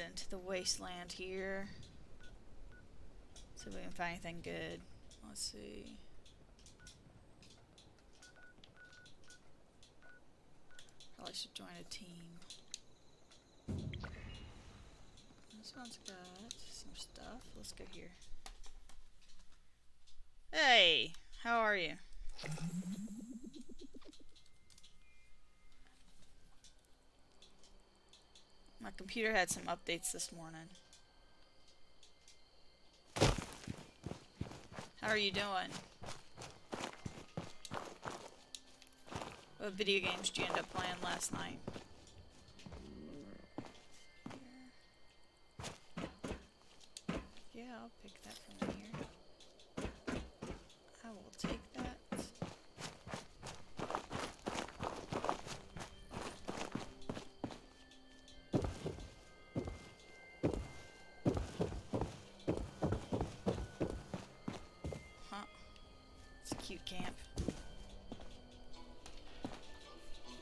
into the wasteland here. See if we can find anything good. Let's see. Probably should join a team. This one's got some stuff. Let's go here. Hey, how are you? My computer had some updates this morning. How are you doing? What video games did you end up playing last night? Yeah, I'll pick that from here. I will take that. Huh. It's a cute camp.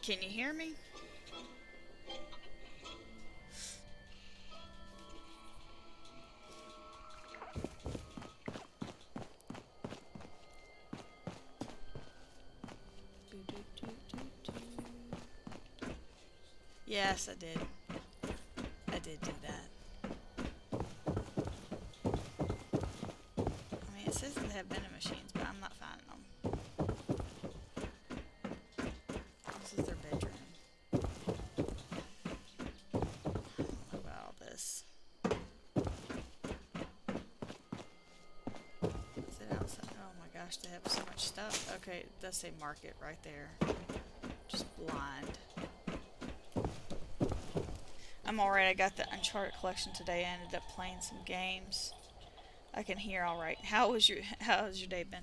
Can you hear me? Yes, I did. I did do that. I mean, it says that they have vending machines, but I'm not finding them. This is their bedroom. I don't know about all this. Is it outside? Oh my gosh, they have so much stuff. Okay, it does say market right there. Just blind. I'm alright. I got the Uncharted collection today. I ended up playing some games. I can hear alright. How's your day been?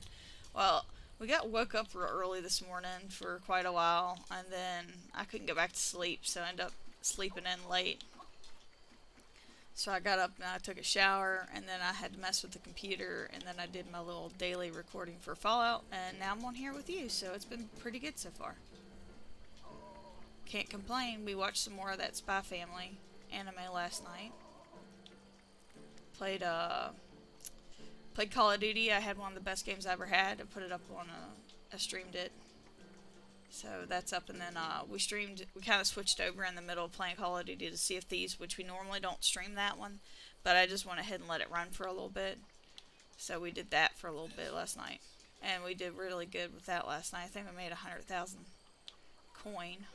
Well, we woke up real early this morning for quite a while, and then I couldn't go back to sleep, so I ended up sleeping in late. So I got up and I took a shower, and then I had to mess with the computer, and then I did my little daily recording for Fallout, and now I'm on here with you, so it's been pretty good so far. Can't complain. We watched some more of that Spy Family anime last night. Played Call of Duty. I had one of the best games I ever had. I put it up on I streamed it. So that's up, and then we kind of switched over in the middle of playing Call of Duty to Sea of Thieves, which we normally don't stream that one, but I just went ahead and let it run for a little bit. So we did that for a little bit last night, and we did really good with that last night. I think we made 100,000 coin.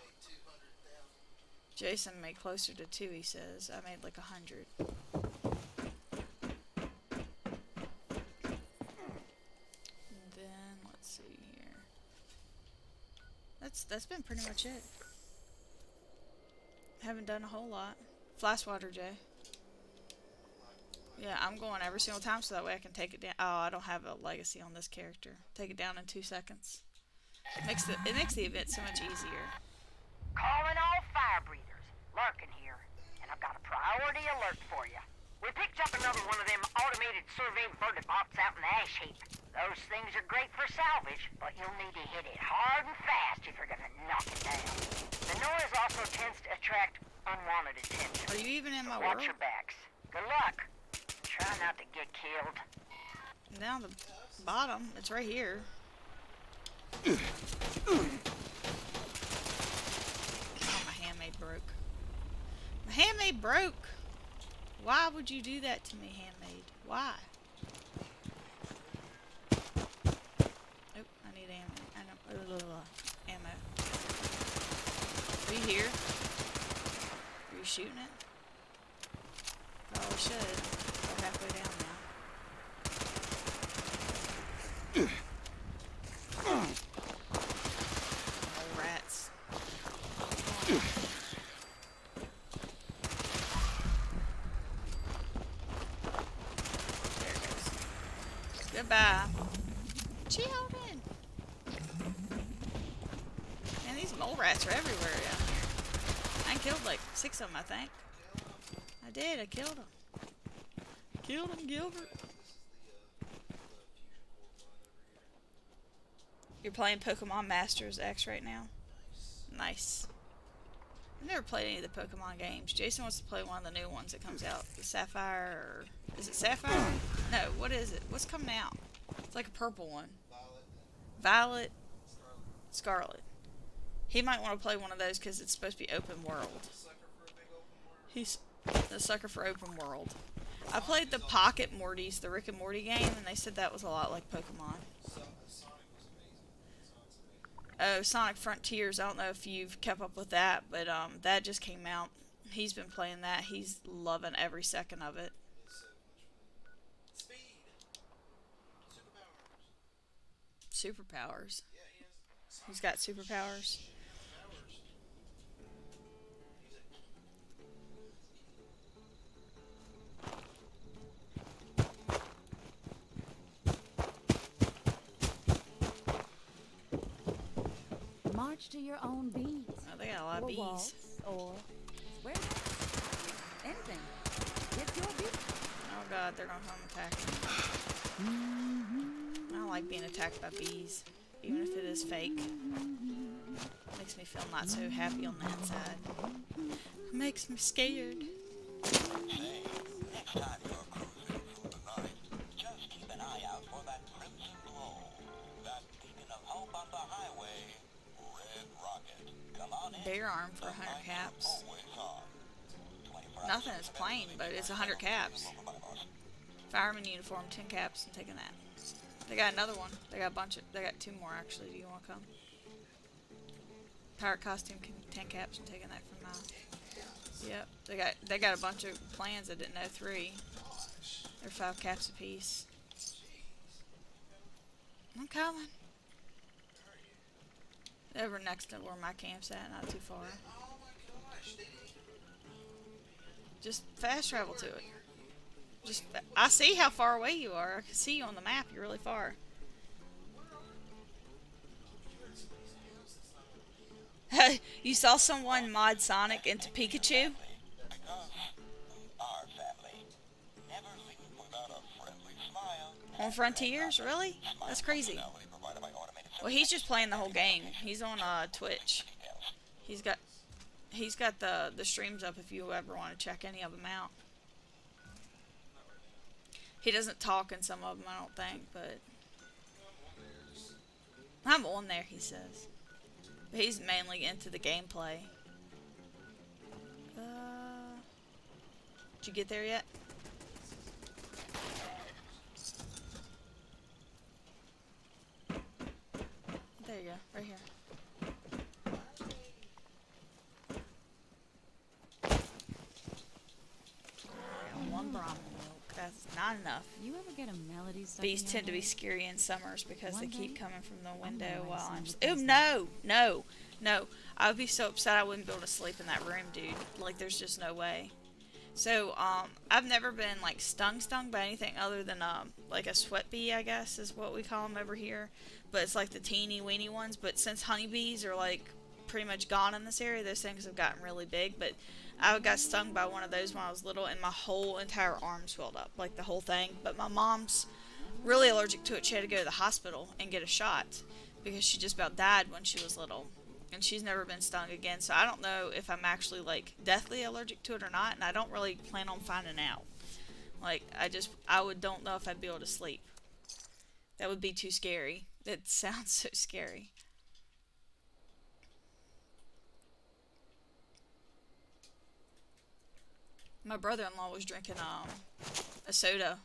Jason made closer to 2, he says. I made like 100. And then, let's see here. That's been pretty much it. Haven't done a whole lot. Flashwater, Jay. Yeah, I'm going every single time so that way I can take it down. Oh, I don't have a legacy on this character. Take it down in 2 seconds. It makes the event so much easier. Calling all fire breathers. Larkin here, and I've got a priority alert for you. We picked up another one of them automated survey verti bots out in the ash heap. Those things are great for salvage, but you'll need to hit it hard and fast if you're gonna knock it down. The noise also tends to attract unwanted attention. Are you even in my Watch world? your backs. Good luck. Try not to get killed. Down the bottom, it's right here. Broke. My handmade broke. Why would you do that to me, handmade? Why? Nope, I need ammo. Ammo. Are you here? Are you shooting it? Probably should. We're halfway down now. Oh, rats. Goodbye. Children! Man, these mole rats are everywhere down here. I killed like 6 of them, I think. I did, I killed them. Killed them, Gilbert. You're playing Pokemon Masters X right now? Nice. I've never played any of the Pokemon games. Jason wants to play one of the new ones that comes out. The Sapphire, or... Is it Sapphire? No, what is it? What's coming out? It's like a purple one. Violet, Scarlet. He might want to play one of those because it's supposed to be open world. He's a sucker for open world. I played the Pocket Mortys, the Rick and Morty game, and they said that was a lot like Pokemon. Oh, Sonic Frontiers. I don't know if you've kept up with that, but that just came out. He's been playing that. He's loving every second of it. Superpowers. He's got superpowers. March to your own bees. Oh, they got a lot of bees. Waltz, or square dance. Anything. Get your beat. Oh god, they're gonna come attack me. I don't like being attacked by bees, even if it is fake. Makes me feel not so happy on the inside. It makes me scared. Hey, next time you're cruising through the night, just keep an eye out for that crimson glow. That beacon of hope on the highway. Red Rocket. Come on in. Bear arm for 100 caps. Always on. 24 Nothing is plain, but it's 100 caps. Fireman uniform, 10 caps. I'm taking that. They got another one. They got a bunch of. They got 2 more actually. Do you want to come? Pirate costume, 10 caps. I'm taking that from now. Yep. They got a bunch of plans. I didn't know 3. They're 5 caps apiece. I'm coming. Over next to where my camp's at, not too far. Just fast travel to it. Just, I see how far away you are. I can see you on the map. You're really far. You saw someone mod Sonic into Pikachu? Our family never leaves without a friendly smile. On Frontiers? Really? That's crazy. Well, he's just playing the whole game. He's on Twitch. He's got the streams up if you ever want to check any of them out. He doesn't talk in some of them, I don't think, but I'm on there, he says. But he's mainly into the gameplay. Did you get there yet? There you go, right here. One Brahmin milk. That's not enough. You ever get a melody stuck Bees in your tend to be head? scary in summers because One they keep day, coming from the I'm window gonna write while some I'm. with Oh this no! I would be so upset I wouldn't be able to sleep in that room, dude. Like, there's just no way. So, I've never been like stung by anything other than like a sweat bee, I guess is what we call them over here. But it's like the teeny weeny ones. But since honeybees are like pretty much gone in this area, those things have gotten really big. But I got stung by one of those when I was little, and my whole entire arm swelled up, like the whole thing. But my mom's really allergic to it. She had to go to the hospital and get a shot because she just about died when she was little. And she's never been stung again, so I don't know if I'm actually like deathly allergic to it or not, and I don't really plan on finding out. Like, don't know if I'd be able to sleep. That would be too scary. It sounds so scary. My brother-in-law was drinking a soda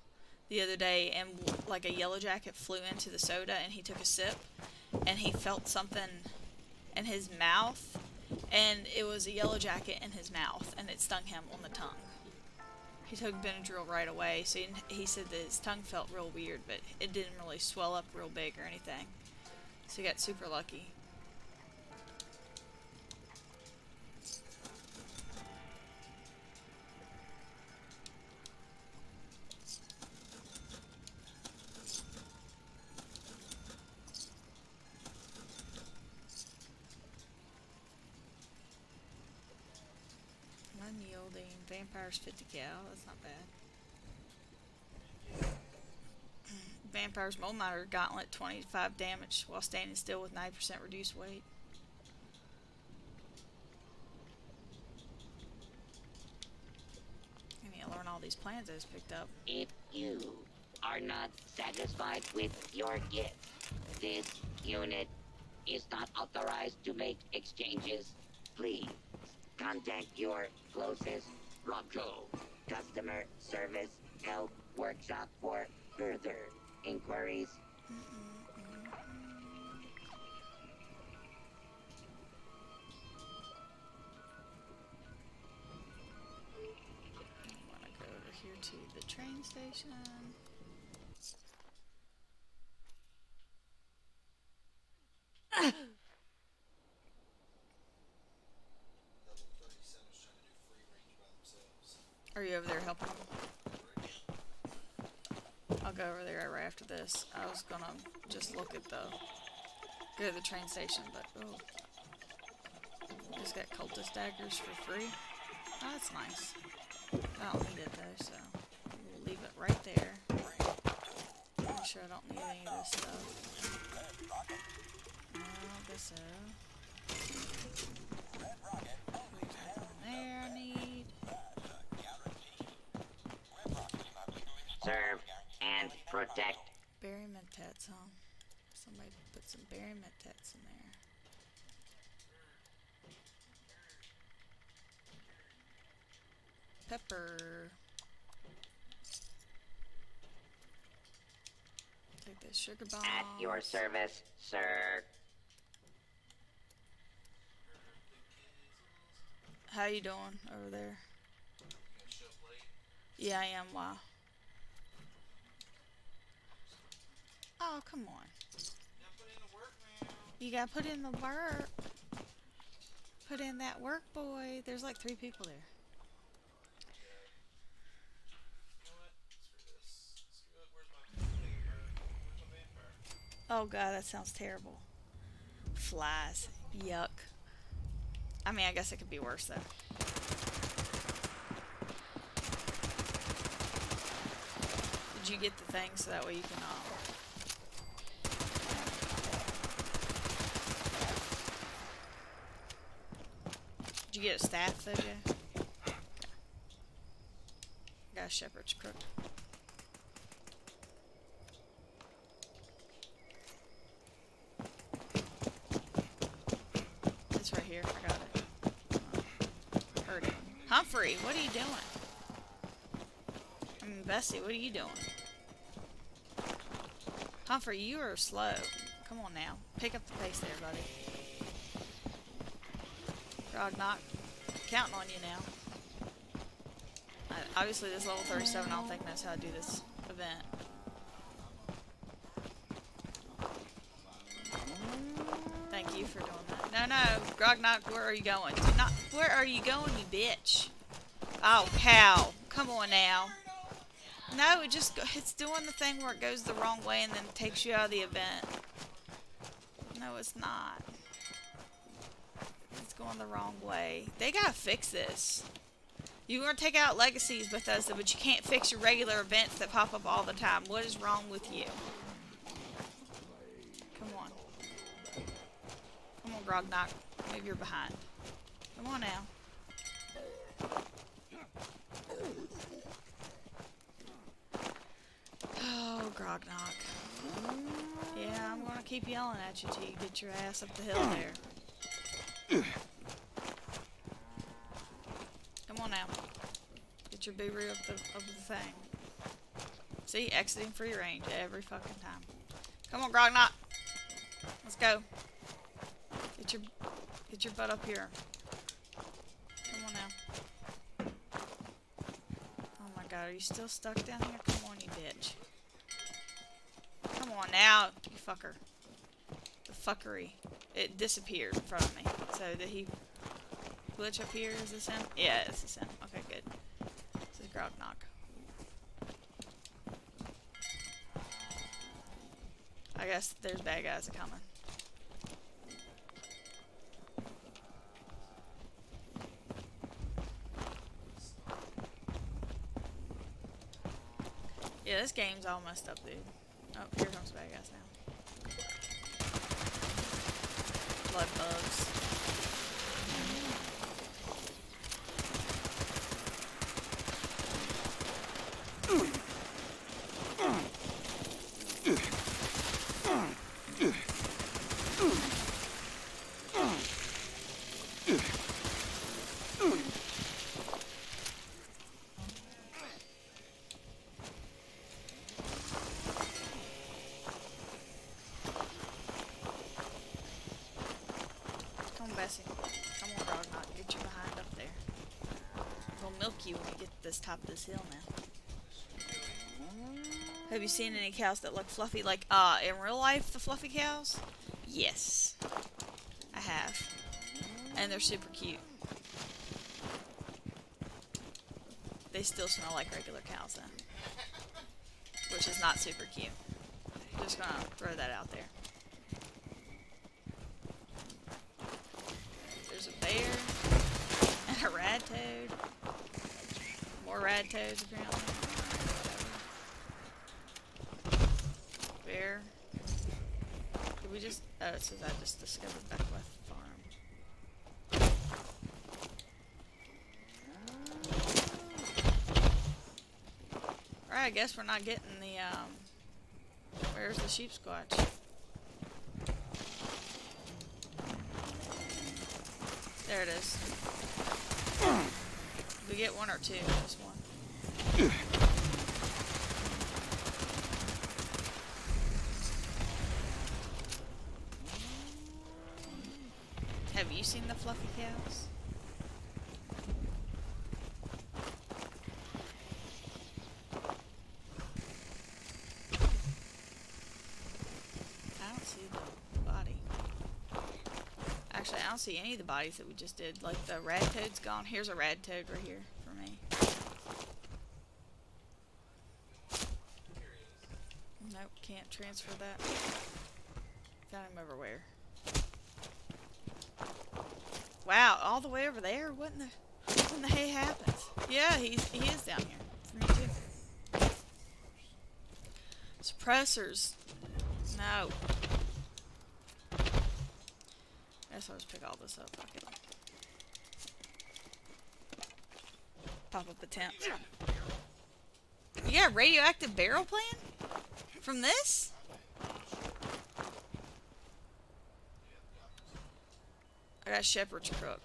the other day, and like a yellow jacket flew into the soda, and he took a sip, and he felt something in his mouth, and it was a yellow jacket in his mouth, and it stung him on the tongue. He took Benadryl right away, so he said that his tongue felt real weird, but it didn't really swell up real big or anything. So he got super lucky. Unyielding. Vampires 50 cal. That's not bad. Vampires Mole Miner Gauntlet 25 damage while standing still with 9% reduced weight. these plans I just picked up. If you are not satisfied with your gift, this unit is not authorized to make exchanges. Please contact your closest Rocco customer service help workshop for further inquiries. I want to go over here to the train station. Are you over there helping them? I'll go over there right after this. I was gonna just look at go to the train station, but oh, just got cultist daggers for free. Oh, that's nice. I don't need it though, so we'll leave it right there. Make sure I don't need any of this stuff. I guess so. There I need. Serve and protect. Berry mentats, huh? Somebody put some berry mentats in there. Pepper. Take the sugar bombs. At your service, sir. How you doing over there? Yeah, I am. Wow. Oh, come on. You gotta put in the work. Put in that work, boy. There's like 3 people there. Oh god, that sounds terrible. Flies. Yuck. I mean, I guess it could be worse though. Did you get the thing so that way you can Did you get a staff though, Jay? Okay. Got a shepherd's crook. It's right here. I got it. Heard it. Humphrey, what are you doing? I mean, Bessie, what are you doing? Humphrey, you are slow. Come on now. Pick up the pace there, buddy. Grog knock. Counting on you now. Obviously, this level 37, I don't think knows how to do this event. Thank you for doing that. No, no, Grognock, where are you going? Where are you going, you bitch? Oh, cow. Come on now. No, it's doing the thing where it goes the wrong way and then takes you out of the event. No, it's not. It's going the wrong way. They gotta fix this. You want to take out legacies, Bethesda, but you can't fix your regular events that pop up all the time. What is wrong with you? Come on. Come on, Grognock. Maybe you're behind. Come on now. Oh, Grognock. Yeah, I'm gonna keep yelling at you till you get your ass up the hill there. Come on now. Get your boo-roo of the thing. See, exiting free range every fucking time. Come on, Grognock. Let's go. Get your butt up here. Come on now. Oh my god, are you still stuck down here? Come on, you bitch. Come on now, you fucker. The fuckery. It disappeared in front of me. So did he glitch up here? Is this him? Yeah, this is him. Okay, good. This is Grognock. I guess there's bad guys coming. Yeah, this game's all messed up, dude. Oh, here comes bad guys now. Blood bugs. Bessie. Come on, dog, not get your behind up there. We'll milk you when we get to this top of this hill now. Have you seen any cows that look fluffy? Like, in real life, the fluffy cows? Yes. I have. And they're super cute. They still smell like regular cows, though. Which is not super cute. Just gonna throw that out there. There's a bear. And a rad toad. More rad toads, apparently. Bear. Did we just... Oh, it says I just discovered Beckwith Farm. Alright, I guess we're not getting the, where's the sheep squatch? There it is. We get one or two, just one. Have you seen the fluffy cows? I don't see the body. Actually, I don't see any of the bodies that we just did. Like, the rad toad's gone. Here's a rad toad right here for me. Nope, can't transfer that. Got him over where? Wow, all the way over there? What in the hay happens? Yeah, he is down here. For me too. Suppressors. No. I guess I'll just pick all this up. Fuck it. Pop up a tent. You got a radioactive barrel plan? From this? I got shepherd's crook.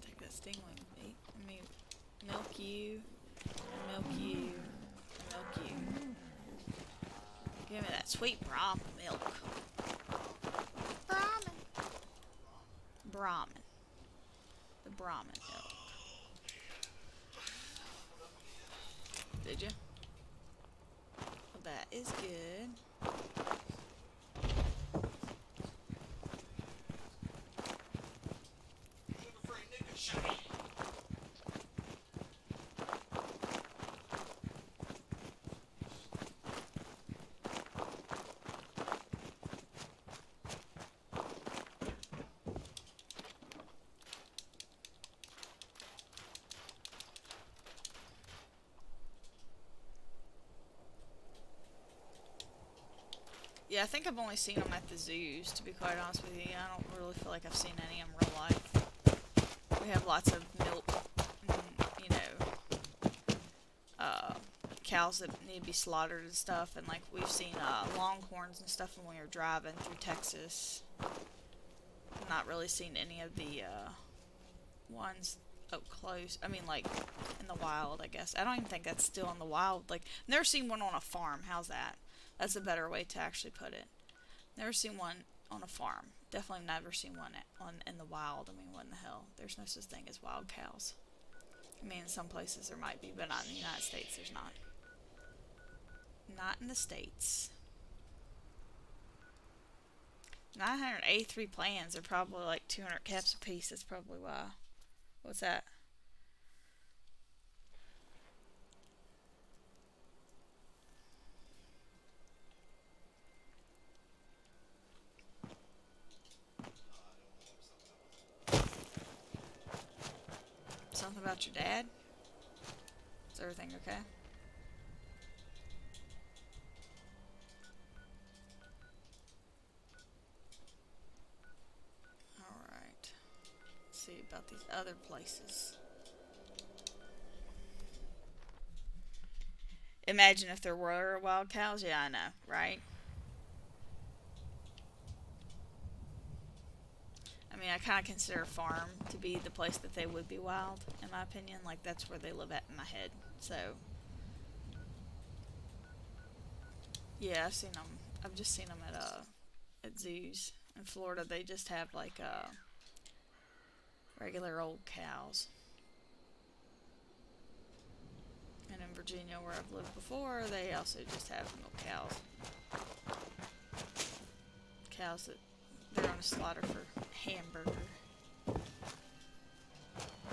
Take that stinging meat. Let me milk you, milk you, milk you. Give me that sweet Brahmin milk. Brahmin. Brahmin. The Brahmin milk. Did you? Well, that is good. Yeah, I think I've only seen them at the zoos, to be quite honest with you. I don't really feel like I've seen any in real life. We have lots of milk, and, you know, cows that need to be slaughtered and stuff, and like we've seen longhorns and stuff when we were driving through Texas. Not really seen any of the ones up close. I mean, like in the wild, I guess. I don't even think that's still in the wild. Like, never seen one on a farm. How's that? That's a better way to actually put it. Never seen one on a farm. Definitely never seen one in the wild. I mean, what in the hell? There's no such thing as wild cows. I mean, in some places there might be, but not in the United States. There's not. Not in the States. 983 plans are probably like 200 caps a piece. That's probably why. What's that? Something about your dad? Is everything okay? Alright. Let's see about these other places. Imagine if there were wild cows. Yeah, I know, right? I mean, I kind of consider a farm to be the place that they would be wild, in my opinion. Like, that's where they live at in my head. So, yeah, I've seen them. I've just seen them at zoos. In Florida, they just have, like, regular old cows. And in Virginia, where I've lived before, they also just have milk cows. Cows that they're on a slaughter for hamburger.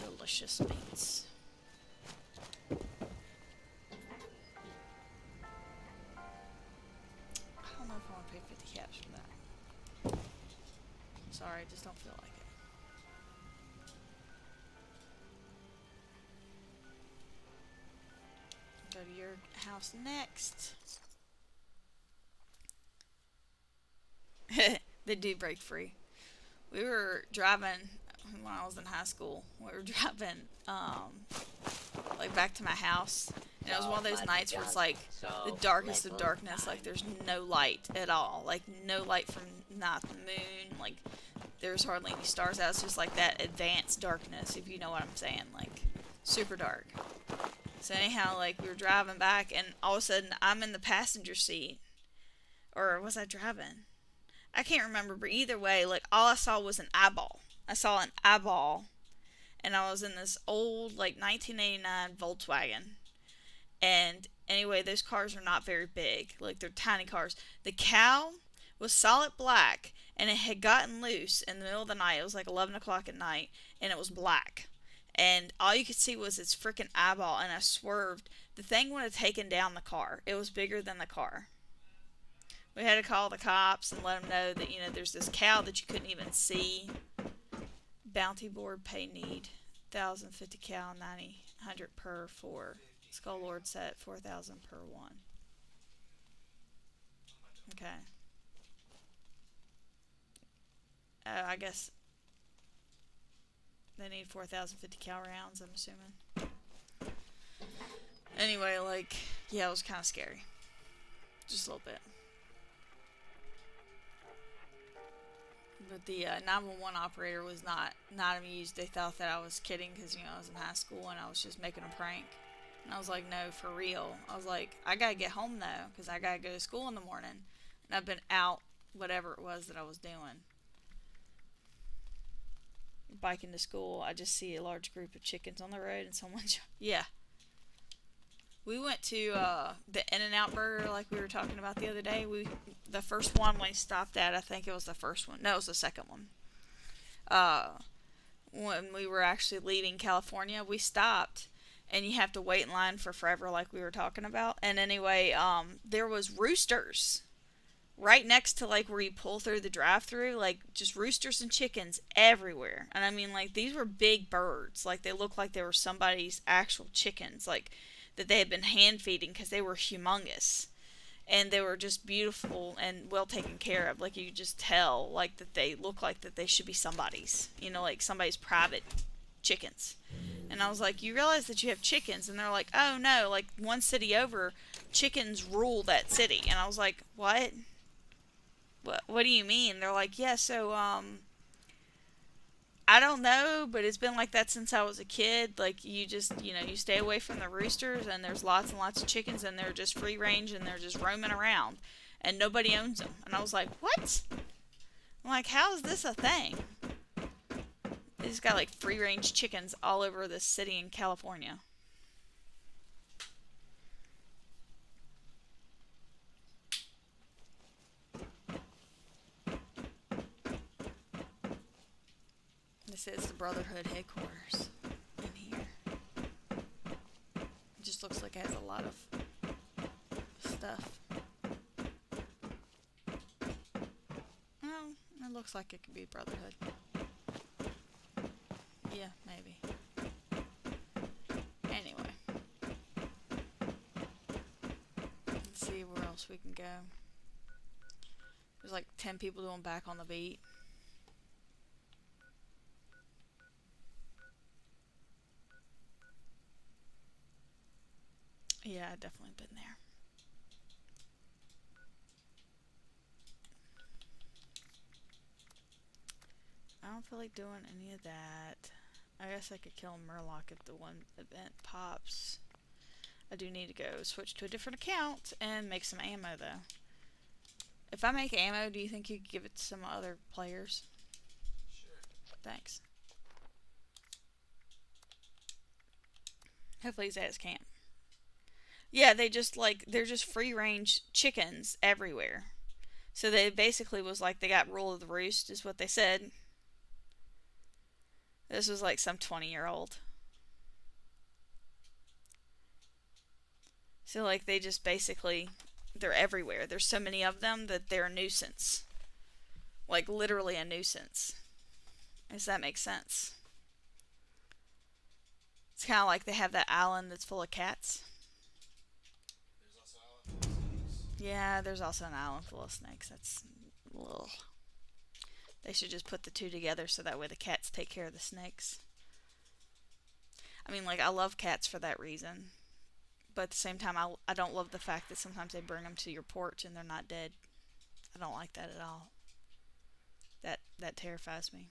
Delicious meats. I don't know if I want to pay 50 caps for that. Sorry, I just don't feel like it. Go to your house next. They do break free. We were driving when I was in high school. We were driving like back to my house, and it was one of those nights where it's like the darkest of darkness. Like there's no light at all. Like no light from not the moon. Like there's hardly any stars out. It's just like that advanced darkness, if you know what I'm saying. Like super dark. So anyhow, like we were driving back, and all of a sudden I'm in the passenger seat, or was I driving? I can't remember, but either way, like all I saw was an eyeball. I saw an eyeball, and I was in this old like 1989 Volkswagen. And anyway, those cars are not very big, like they're tiny cars. The cow was solid black, and it had gotten loose in the middle of the night. It was like 11 o'clock at night, and it was black. And all you could see was its freaking eyeball, and I swerved. The thing would have taken down the car. It was bigger than the car. We had to call the cops and let them know that, there's this cow that you couldn't even see. Bounty board pay need. 1,050 cow, 900 per 4. Skull Lord set 4,000 per 1. Okay. I guess they need 4,050 cow rounds, I'm assuming. Anyway, like, yeah, it was kind of scary. Just a little bit. But the 911 operator was not amused. They thought that I was kidding because, I was in high school and I was just making a prank. And I was like, no, for real. I was like, I gotta get home though because I gotta go to school in the morning. And I've been out whatever it was that I was doing. Biking to school, I just see a large group of chickens on the road and someone, yeah. We went to the In-N-Out Burger like we were talking about the other day. The first one we stopped at, I think it was the first one. No, it was the second one. When we were actually leaving California, we stopped, and you have to wait in line for forever like we were talking about. And anyway, there was roosters right next to like where you pull through the drive-thru, like just roosters and chickens everywhere. And I mean, like these were big birds. Like they looked like they were somebody's actual chickens. Like that they had been hand feeding because they were humongous, and they were just beautiful and well taken care of. Like you could just tell, like that they look like that they should be somebody's, like somebody's private chickens. And I was like, you realize that you have chickens? And they're like, oh no, like one city over, chickens rule that city. And I was like, what? What do you mean? They're like, yeah, so I don't know, but it's been like that since I was a kid. Like, you just, you stay away from the roosters, and there's lots and lots of chickens, and they're just free range, and they're just roaming around, and nobody owns them. And I was like, what? I'm like, how is this a thing? They just got, like, free range chickens all over this city in California. This is the Brotherhood headquarters in here. It just looks like it has a lot of stuff. Well, it looks like it could be Brotherhood. Yeah, maybe. Anyway. Let's see where else we can go. There's like 10 people doing back on the beat. Yeah, I've definitely been there. I don't don't feel like doing any of that. I guess I could kill Murloc if the one event pops. I do need to go switch to a different account and make some ammo though. If I make ammo, do you think you could give it to some other players? Sure. Thanks. Hopefully his ass can't. Yeah, they're just free range chickens everywhere. So they basically was like they got rule of the roost is what they said. This was like some 20-year-old. So like they just basically, they're everywhere. There's so many of them that they're a nuisance. Like literally a nuisance. Does that make sense? It's kind of like they have that island that's full of cats. There's also island full of snakes. Yeah, there's also an island full of snakes. That's a little... They should just put the two together so that way the cats take care of the snakes. I mean, like, I love cats for that reason. But at the same time, I don't love the fact that sometimes they bring them to your porch and they're not dead. I don't like that at all. That terrifies me.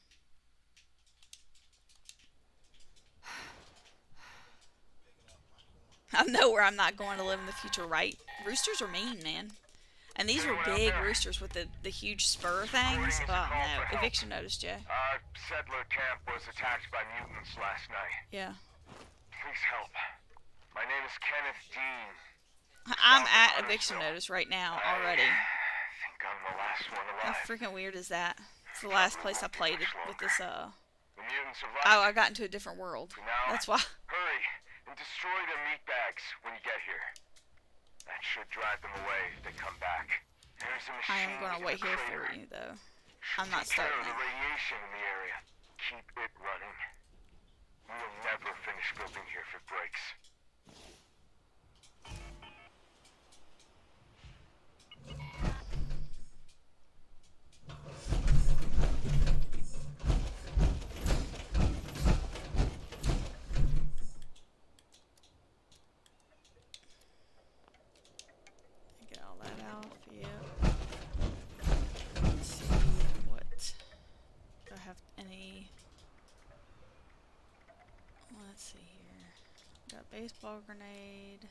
I know where I'm not going to live in the future, right? Roosters are mean, man. And these were big roosters with the huge spur things. Oh, no. Eviction notice, Joe. Settler camp was attacked by mutants last night. Yeah. Please help. My name is Kenneth Dean. I'm at eviction notice right now already. I think I'm the last one How alive. freaking weird is that? It's the last place I played it with this, The mutants have left. Oh, I got into a different world. Now, That's why. hurry and destroy their meat bags when you get here. That should drive them away if they come back. There's a machine I am going to in wait the here crater. for you, though. Should I'm not take care starting of the it. radiation in the area. Keep it running. We'll never finish building here if it breaks. Get all that out. Yep. Let's see what. Do I have any? Let's see here. Got baseball grenade.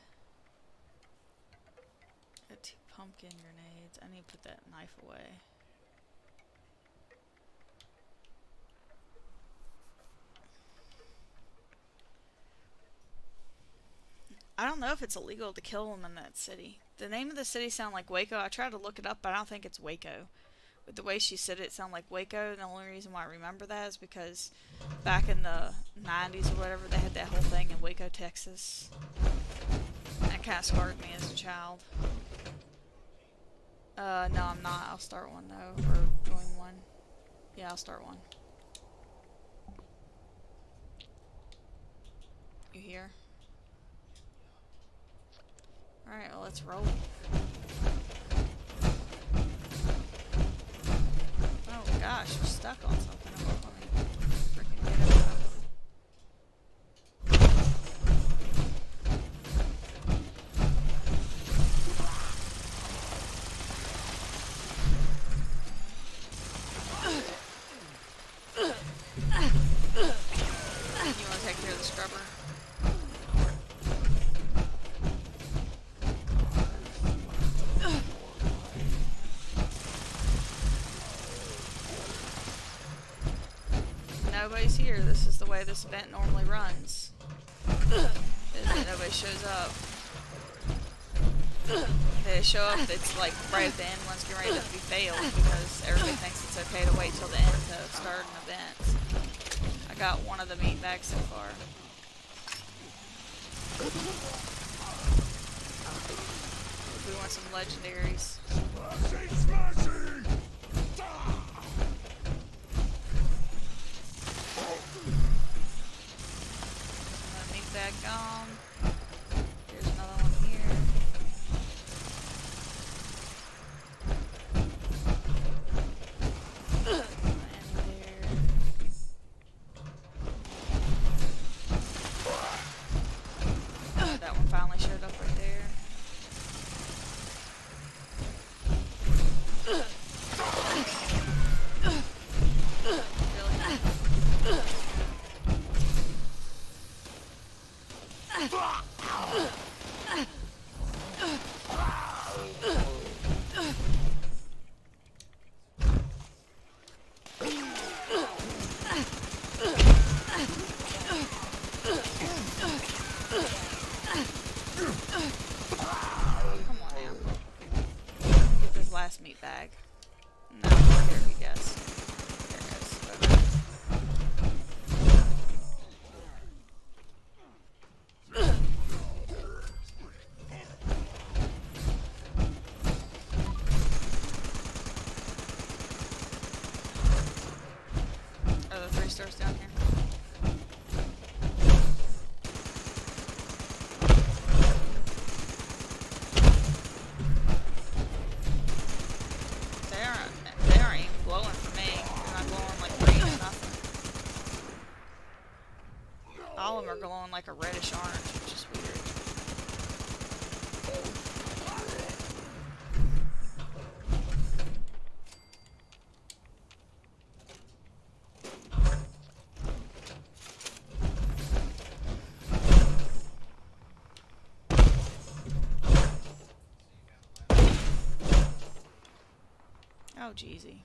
Got 2 pumpkin grenades. I need to put that knife away. I don't know if it's illegal to kill them in that city. The name of the city sounds like Waco. I tried to look it up, but I don't think it's Waco. But the way she said it sounded like Waco, and the only reason why I remember that is because back in the 90s or whatever, they had that whole thing in Waco, Texas. That kind of scarred me as a child. No, I'm not. I'll start one, though, or join one. Yeah, I'll start one. You here? Alright, well, let's roll. Oh gosh, you're stuck on something. I'm not gonna freaking get it out. You want to take care of the scrubber? Nobody's here. This is the way this event normally runs. Is that nobody shows up. They show up, it's like right at the end, one's getting ready to be failed because everybody thinks it's okay to wait till the end to start an event. I got one of the meat bags so far. We want some legendaries. Another meat bag gone. Here's another one here. And there. That one finally showed up right there. Really? stars down here. They aren't even glowing for me. They're not glowing like green or nothing. All of them are glowing like a reddish orange, which is weird. Oh, jeezy.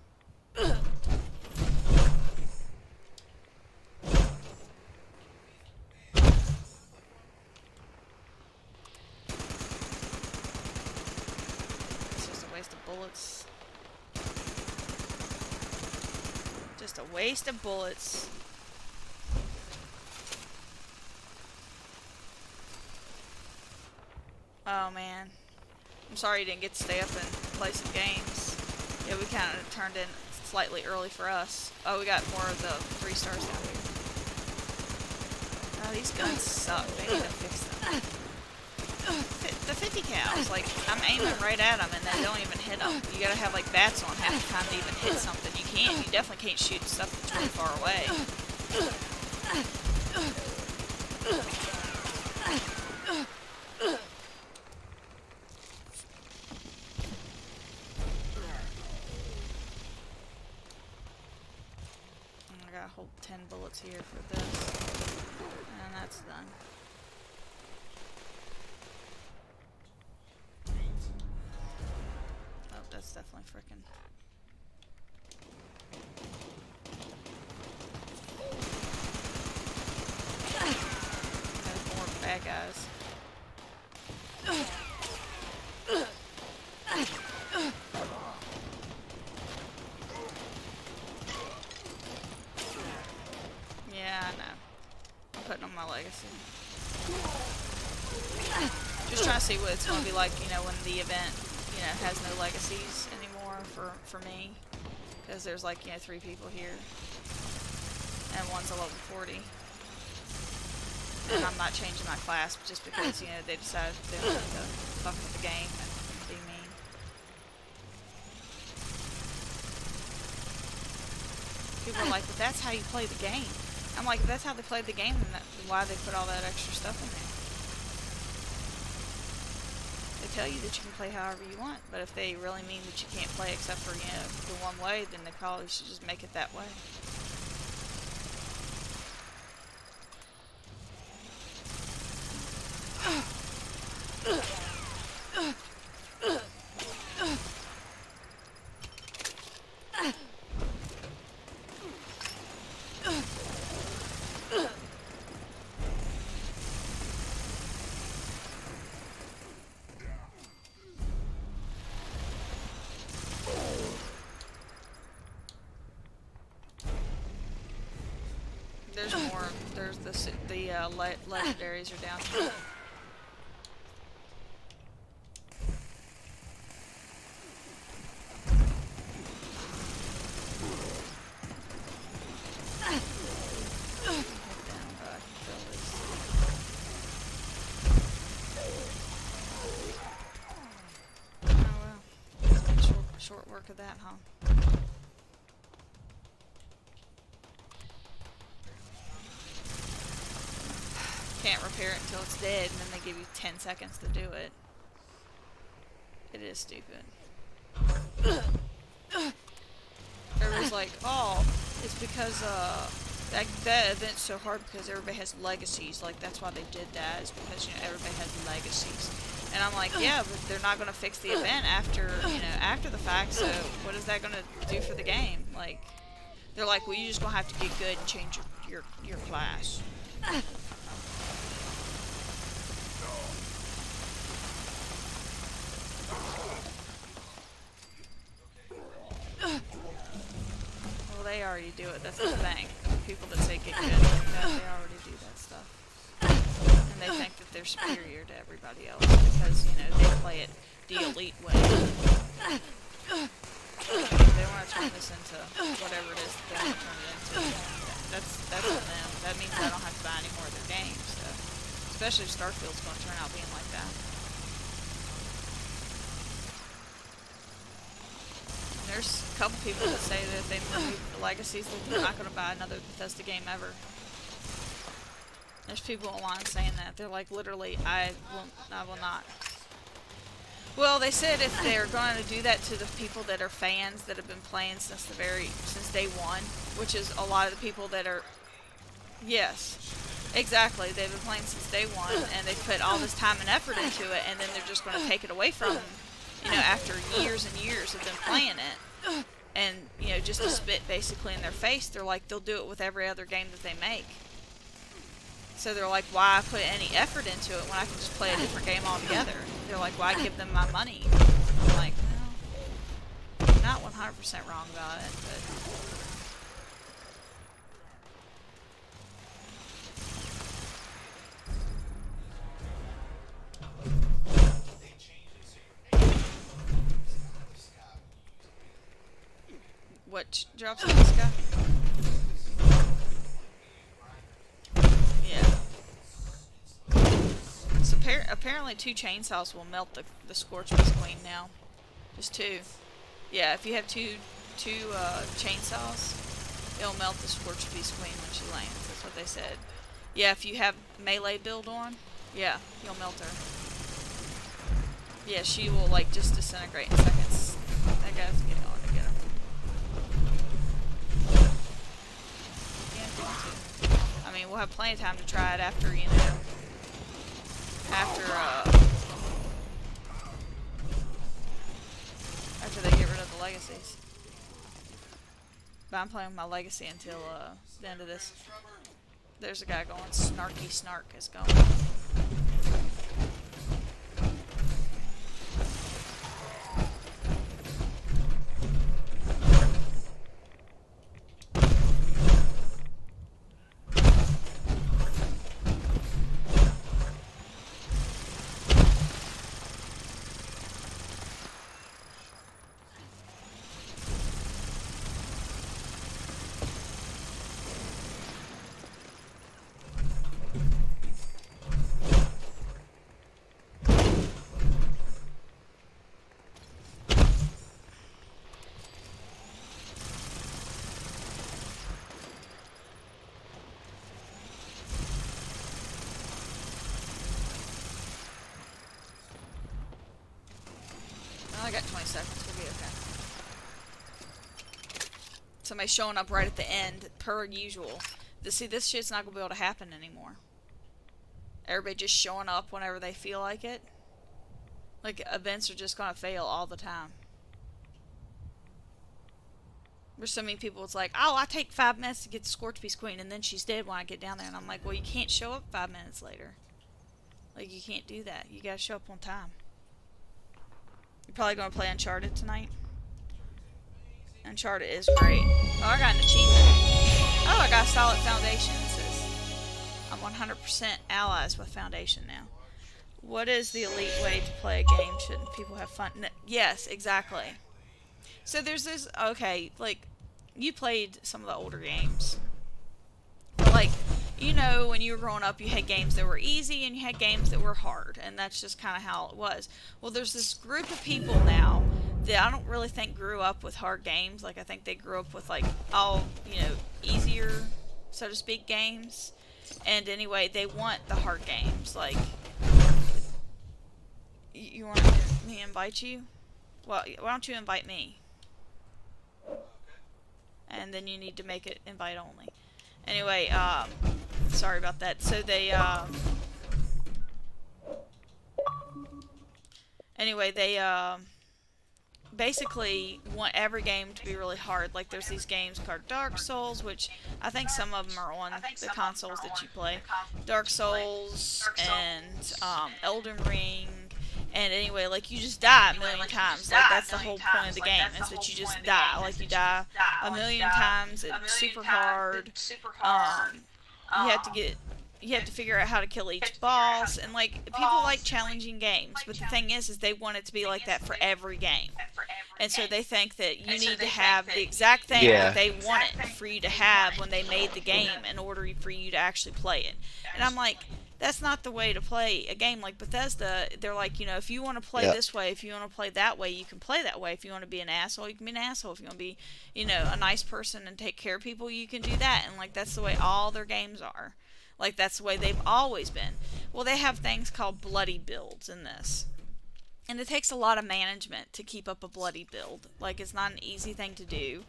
It's just a waste of bullets. Just a waste of bullets. Oh man. I'm sorry you didn't get to stay up and play some games. Yeah, we kind of turned in slightly early for us. Oh, we got more of the 3 stars down here. Oh, these guns suck. They need to fix them. The 50 cals, like, I'm aiming right at them and they don't even hit them. You gotta have, like, bats on half the time to even hit something. You definitely can't shoot stuff that's really far away. I gotta hold 10 bullets here for this. And that's done. Oh, that's definitely frickin'. There's more bad guys. Yeah, I know. I'm putting on my legacy. Just trying to see what it's going to be like, you know, when the event, you know, has no legacies anymore for me. Because there's like, you know, 3 people here. And one's a level 40. And I'm not changing my class just because, you know, they decided they wanted to fuck with the game and be mean. People are like, but that's how you play the game. I'm like, if that's how they played the game, then why they put all that extra stuff in there? They tell you that you can play however you want, but if they really mean that you can't play except for, you know, the one way, then they probably should just make it that way. There's more. There's the legendaries are down here. Short work of that, huh? Can't repair it until it's dead, and then they give you 10 seconds to do it. It is stupid. Everybody's like, oh, it's because that event's so hard because everybody has legacies. Like, that's why they did that, is because, you know, everybody has legacies. And I'm like, yeah, but they're not going to fix the event after, you know, after the fact, so what is that going to do for the game? Like, they're like, well, you're just going to have to get good and change your class. Well, they already do it, that's the thing. People that say get good like that, they already do that stuff. And they think that they're superior to everybody else because, you know, they play it the elite way. They want to turn this into whatever it is that they want to turn it into. That's Especially if Starfield's going to turn out being like that. And there's a couple people that say that if they remove the legacies, they're not going to buy another Bethesda game ever. There's people online saying that. They're like, literally, I will not. Well, they said if they're going to do that to the people that are fans that have been playing since day one, which is a lot of the people that are, yes, exactly. They've been playing since day one, and they've put all this time and effort into it, and then they're just going to take it away from them, after years and years of them playing it, and just to spit basically in their face. They're like, they'll do it with every other game that they make. So they're like, why put any effort into it when I can just play a different game altogether? They're like, why give them my money? I'm like, well, I'm not 100% wrong about it, but... What drops in the sky? So apparently 2 chainsaws will melt the Scorch Beast Queen now. Just 2. Yeah, if you have two chainsaws, it'll melt the Scorch Beast Queen when she lands. That's what they said. Yeah, if you have melee build on, yeah, you'll melt her. Yeah, she will like just disintegrate in seconds. That guy's getting on to get him. I mean, we'll have plenty of time to try it after, after they get rid of the legacies. But I'm playing with my legacy until the end of this. There's a guy going. Snarky Snark is going. I got 20 seconds, we'll be okay. Somebody's showing up right at the end, per usual. See, this shit's not going to be able to happen anymore. Everybody just showing up whenever they feel like it. Like, events are just going to fail all the time. There's so many people, it's like, oh, I take 5 minutes to get the Scorch Beast Queen, and then she's dead when I get down there. And I'm like, well, you can't show up 5 minutes later. Like, you can't do that. You gotta show up on time. You're probably going to play Uncharted tonight. Uncharted is great. Oh, I got an achievement. Oh, I got a solid foundation. It says I'm 100% allies with Foundation now. What is the elite way to play a game? Shouldn't people have fun? No, yes, exactly. So there's this, okay, like, you played some of the older games. But, like, when you were growing up, you had games that were easy and you had games that were hard. And that's just kind of how it was. Well, there's this group of people now that I don't really think grew up with hard games. Like, I think they grew up with, like, all, easier, so to speak, games. And anyway, they want the hard games. Like, you want me to invite you? Well, why don't you invite me? And then you need to make it invite only. Anyway, sorry about that. So they, basically want every game to be really hard. Like, there's these games called Dark Souls, which I think some of them are on the consoles that you play. Dark Souls and Elden Ring. And anyway, like, you just die a million times. Like, that's the whole point of the game, is that you just die. Like, you die a million times. It's super hard. You have to figure out how to kill each boss. And, like, people like challenging games. But the thing is they want it to be like that for every game. And so they think that you need to have the exact thing that they wanted for you to have when they made the game in order for you to actually play it. And I'm like, That's not the way to play a game. Like Bethesda, they're like, if you want to play Yeah. this way, if you want to play that way, you can play that way. If you want to be an asshole, you can be an asshole. If you want to be, a nice person and take care of people, you can do that. And like that's the way all their games are. Like that's the way they've always been. Well, they have things called bloody builds in this. And it takes a lot of management to keep up a bloody build. Like it's not an easy thing to do.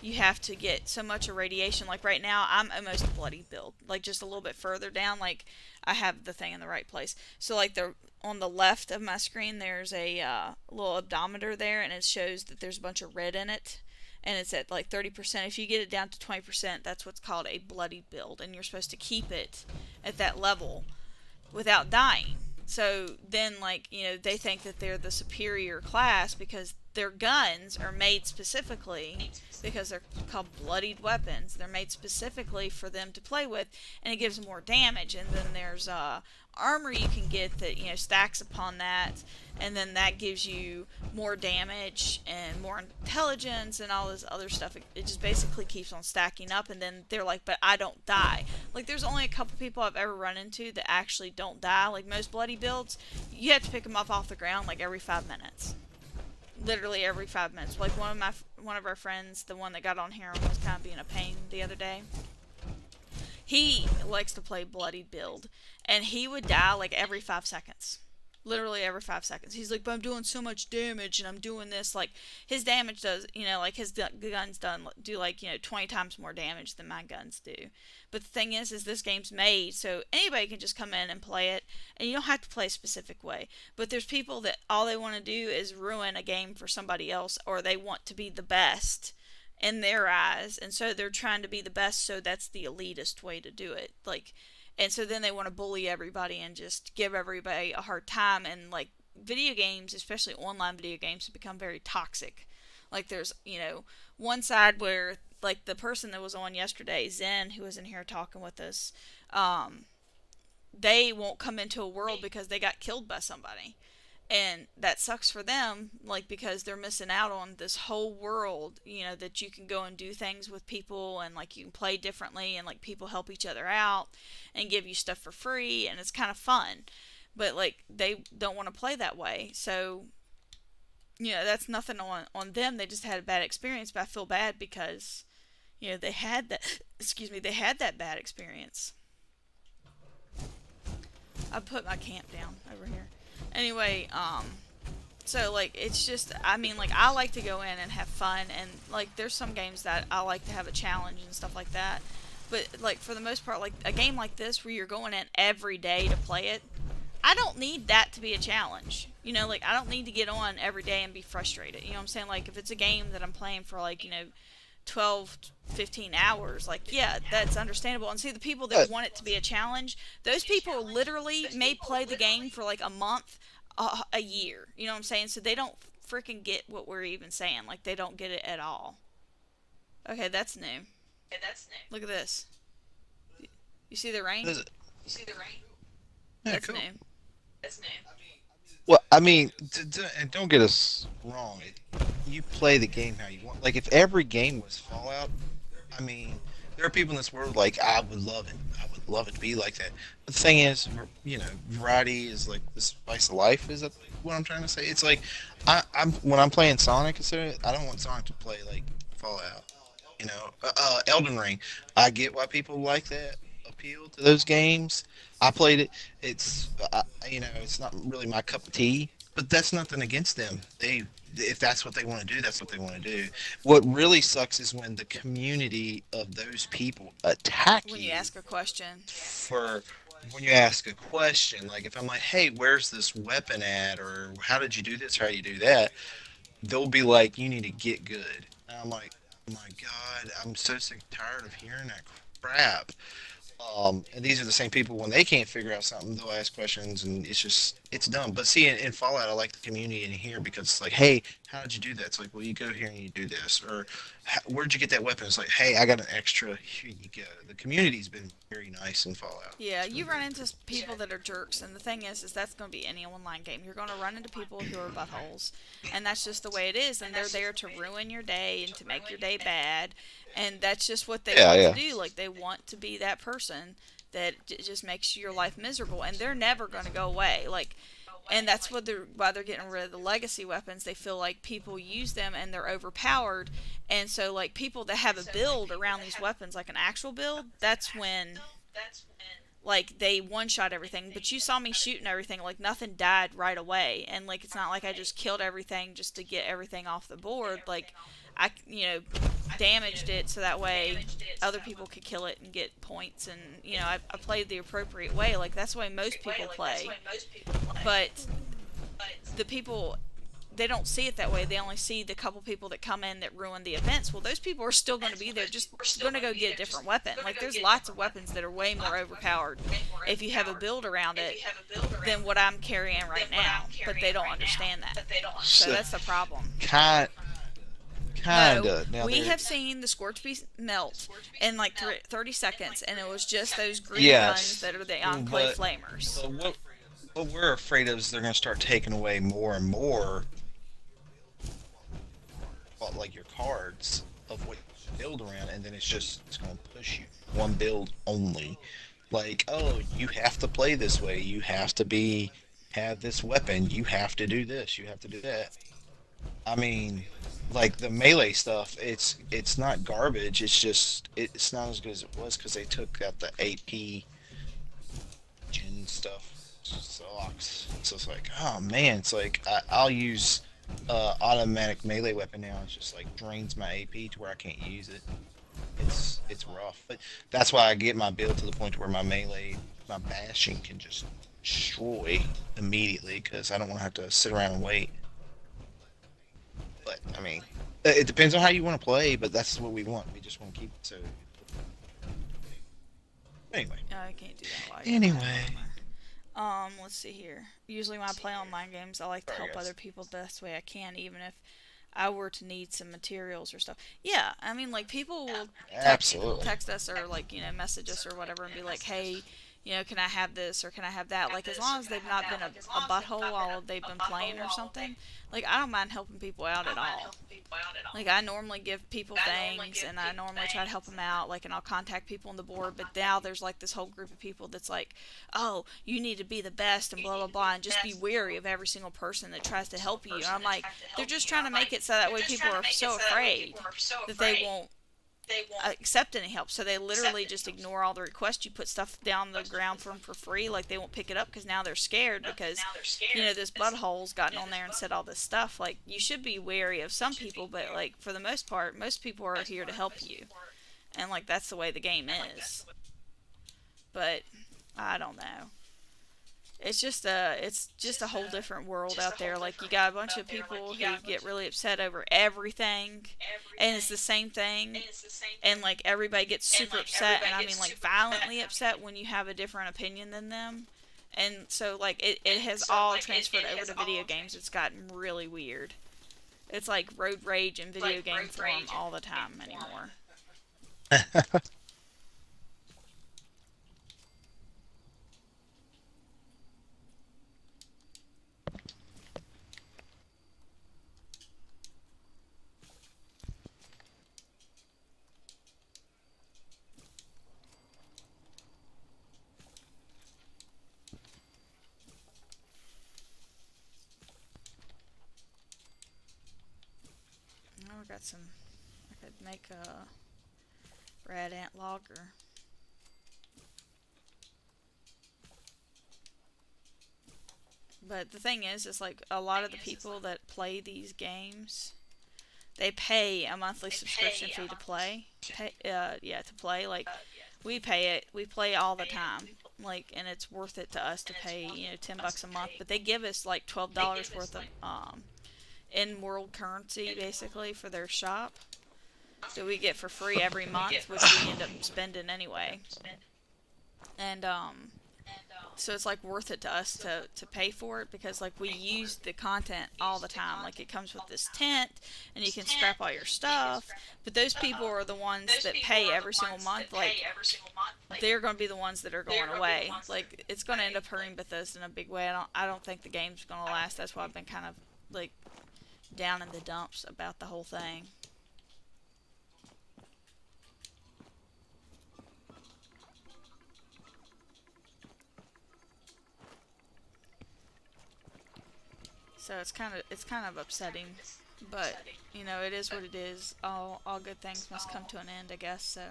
You have to get so much irradiation. Like right now, I'm almost a bloody build. Like just a little bit further down, like I have the thing in the right place. So like the on the left of my screen, there's a little odometer there, and it shows that there's a bunch of red in it, and it's at like 30%. If you get it down to 20%, that's what's called a bloody build, and you're supposed to keep it at that level without dying. So then, like, they think that they're the superior class because their guns are made specifically, because they're called bloodied weapons. They're made specifically for them to play with, and it gives them more damage. And then there's armor you can get that, stacks upon that, and then that gives you more damage and more intelligence and all this other stuff. It just basically keeps on stacking up, and then they're like, but I don't die. Like, there's only a couple people I've ever run into that actually don't die. Like, most bloody builds, you have to pick them up off the ground, like, every 5 minutes. Literally every 5 minutes. Like, one of our friends, the one that got on here and was kind of being a pain the other day, he likes to play bloody build, and he would die, like, every 5 seconds. Literally every 5 seconds. He's like, but I'm doing so much damage, and I'm doing this. Like, his damage does, like, his guns do like, 20 times more damage than my guns do. But the thing is this game's made so anybody can just come in and play it, and you don't have to play a specific way. But there's people that all they want to do is ruin a game for somebody else, or they want to be the best in their eyes, and so they're trying to be the best, so that's the elitist way to do it. Like, and so then they want to bully everybody and just give everybody a hard time. And like video games, especially online video games, have become very toxic. Like there's one side where, like, the person that was on yesterday, Zen, who was in here talking with us, they won't come into a world because they got killed by somebody. And that sucks for them, like, because they're missing out on this whole world, that you can go and do things with people, and like you can play differently, and like people help each other out and give you stuff for free, and it's kind of fun. But like they don't want to play that way. So that's nothing on them. They just had a bad experience, but I feel bad because they had that they had that bad experience. I put my camp down over here. Anyway, so like it's just, I mean, like, I like to go in and have fun, and like there's some games that I like to have a challenge and stuff like that. But like for the most part, like a game like this where you're going in every day to play it, I don't need that to be a challenge. Like I don't need to get on every day and be frustrated. You know what I'm saying? Like if it's a game that I'm playing for like, 12 15 hours, like, yeah, that's understandable. And see, the people that want it to be a challenge, those people literally may play the game for like a month, a year. You know what I'm saying? So they don't freaking get what we're even saying. Like, they don't get it at all. Okay, that's new. Look at this. You see the rain? Is it? Yeah, That's cool. new. Well, I mean, and don't get us wrong. You play the game how you want. Like, if every game was Fallout, I mean, there are people in this world like, I would love it. I would love it to be like that. But the thing is, variety is like the spice of life. Is that what I'm trying to say? It's like, I'm when I'm playing Sonic, I don't want Sonic to play like Fallout. Elden Ring. I get why people like that appeal to those games. I played it. It's not really my cup of tea, but that's nothing against them. If that's what they want to do, that's what they want to do. What really sucks is when the community of those people attack When you ask a question. for when you ask a question. Like if I'm like, hey, where's this weapon at, or how did you do this, how do you do that? They'll be like, you need to get good. And I'm like, oh my god, I'm so sick and tired of hearing that crap. And these are the same people, when they can't figure out something, they'll ask questions, and it's dumb. But see, in Fallout, I like the community in here because it's like, hey, how did you do that? It's like, well, you go here and you do this, or where'd you get that weapon? It's like, hey, I got an extra. Here you go. The community's been very nice in Fallout. Yeah, you run into people that are jerks, and the thing is that's going to be any online game. You're going to run into people who are buttholes, and that's just the way it is, and they're there to ruin your day and to make your day bad, and that's just what they want to do. Like, they want to be that person that just makes your life miserable, and they're never going to go away. Like, and that's what they're why they're getting rid of the legacy weapons. They feel like people use them and they're overpowered, and so like people that have a build around these weapons, like an actual build, that's when like they one shot everything. But you saw me shooting everything, like nothing died right away, and like it's not like I just killed everything just to get everything off the board. Like I damaged it so that way other people could kill it and get points, and I played the appropriate way. Like that's the way most people play. But the people, they don't see it that way. They only see the couple people that come in that ruin the events. Well, those people are still going to be there, just going to go get a different weapon. Like there's lots of weapons that are way more overpowered if you have a build around it than what I'm carrying right now. But they don't understand that. So that's the problem. Kinda. No, Now we have seen the Scorch Beast melt in like 30 seconds, and it was just those green yes, guns that are the Enclave but, Flamers. but what we're afraid of is they're going to start taking away more and more, well, like your cards of what you build around, and then it's going to push you one build only. Like, oh, you have to play this way. You have to have this weapon. You have to do this. You have to do that. I mean, like the melee stuff, it's not garbage. It's just it's not as good as it was because they took out the AP gen stuff. Sucks. So it's like, oh man, it's like I'll use automatic melee weapon now. It's just like drains my AP to where I can't use it. It's rough, but that's why I get my build to the point where my bashing can just destroy immediately because I don't want to have to sit around and wait. But I mean, it depends on how you want to play, but that's what we want. We just want to keep it so. Anyway. No, I can't do that. Anyway. Let's see here. Usually when I play online games, I like to help other people the best way I can, even if I were to need some materials or stuff. Yeah, I mean, like, people will text us or, like, message us or whatever and be like, hey, can I have this or can I have that? Like, as long as they've not been a butthole while they've been playing or something, like, I don't mind helping people out at all. Like, I normally give people things, and I normally try to help them out, like, and I'll contact people on the board, but now there's, like, this whole group of people that's like, oh, you need to be the best, and blah, blah, blah, and just be wary of every single person that tries to help you. And I'm like, they're just trying to make it so that way people are so afraid that they won't accept any help, so they literally just ignore all the requests. You put stuff down the ground for them for free, like they won't pick it up because now they're scared because this butthole's gotten on there and said all this stuff. Like, you should be wary of some people, but like for the most part, most people are here to help you, and like that's the way the game is. But I don't know. It's just a whole different world out there. Like, you got a bunch of people who get really upset over everything, and it's the same thing, and like everybody gets super upset, and I mean like violently upset when you have a different opinion than them. And so like it has all transferred over to video games. It's gotten really weird. It's like road rage in video game form all the time anymore. I got some. I could make a red ant logger. But the thing is like a lot of the people that play these games, they pay a monthly subscription fee to play. To play. Like, we pay it. We play all the time. Like, and it's worth it to us to pay, $10 a month. But they give us like $12 worth of in-world currency basically for their shop that we get for free every month, which we end up spending anyway. And so it's like worth it to us to pay for it because like we use the content all the time. Like, it comes with this tent and you can scrap all your stuff, but those people are the ones that pay every single month. Like, they're going to be the ones that are going away. Like, it's going to end up hurting Bethesda in a big way. I don't think the game's going to last. That's why I've been kind of like down in the dumps about the whole thing. So it's kind of upsetting, but you know it is what it is. All good things must come to an end, I guess. So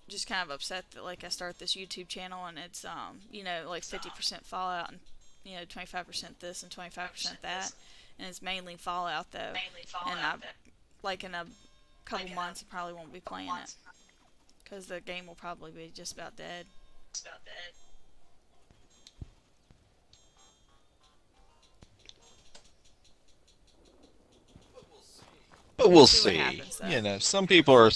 just kind of upset that like I start this YouTube channel and it's you know like 50% Fallout and you know 25% this and 25% that, and it's mainly Fallout though, and I like in a couple months I probably won't be playing it because the game will probably be just about dead. But We'll we'll see what see. happens though. You know, some people are,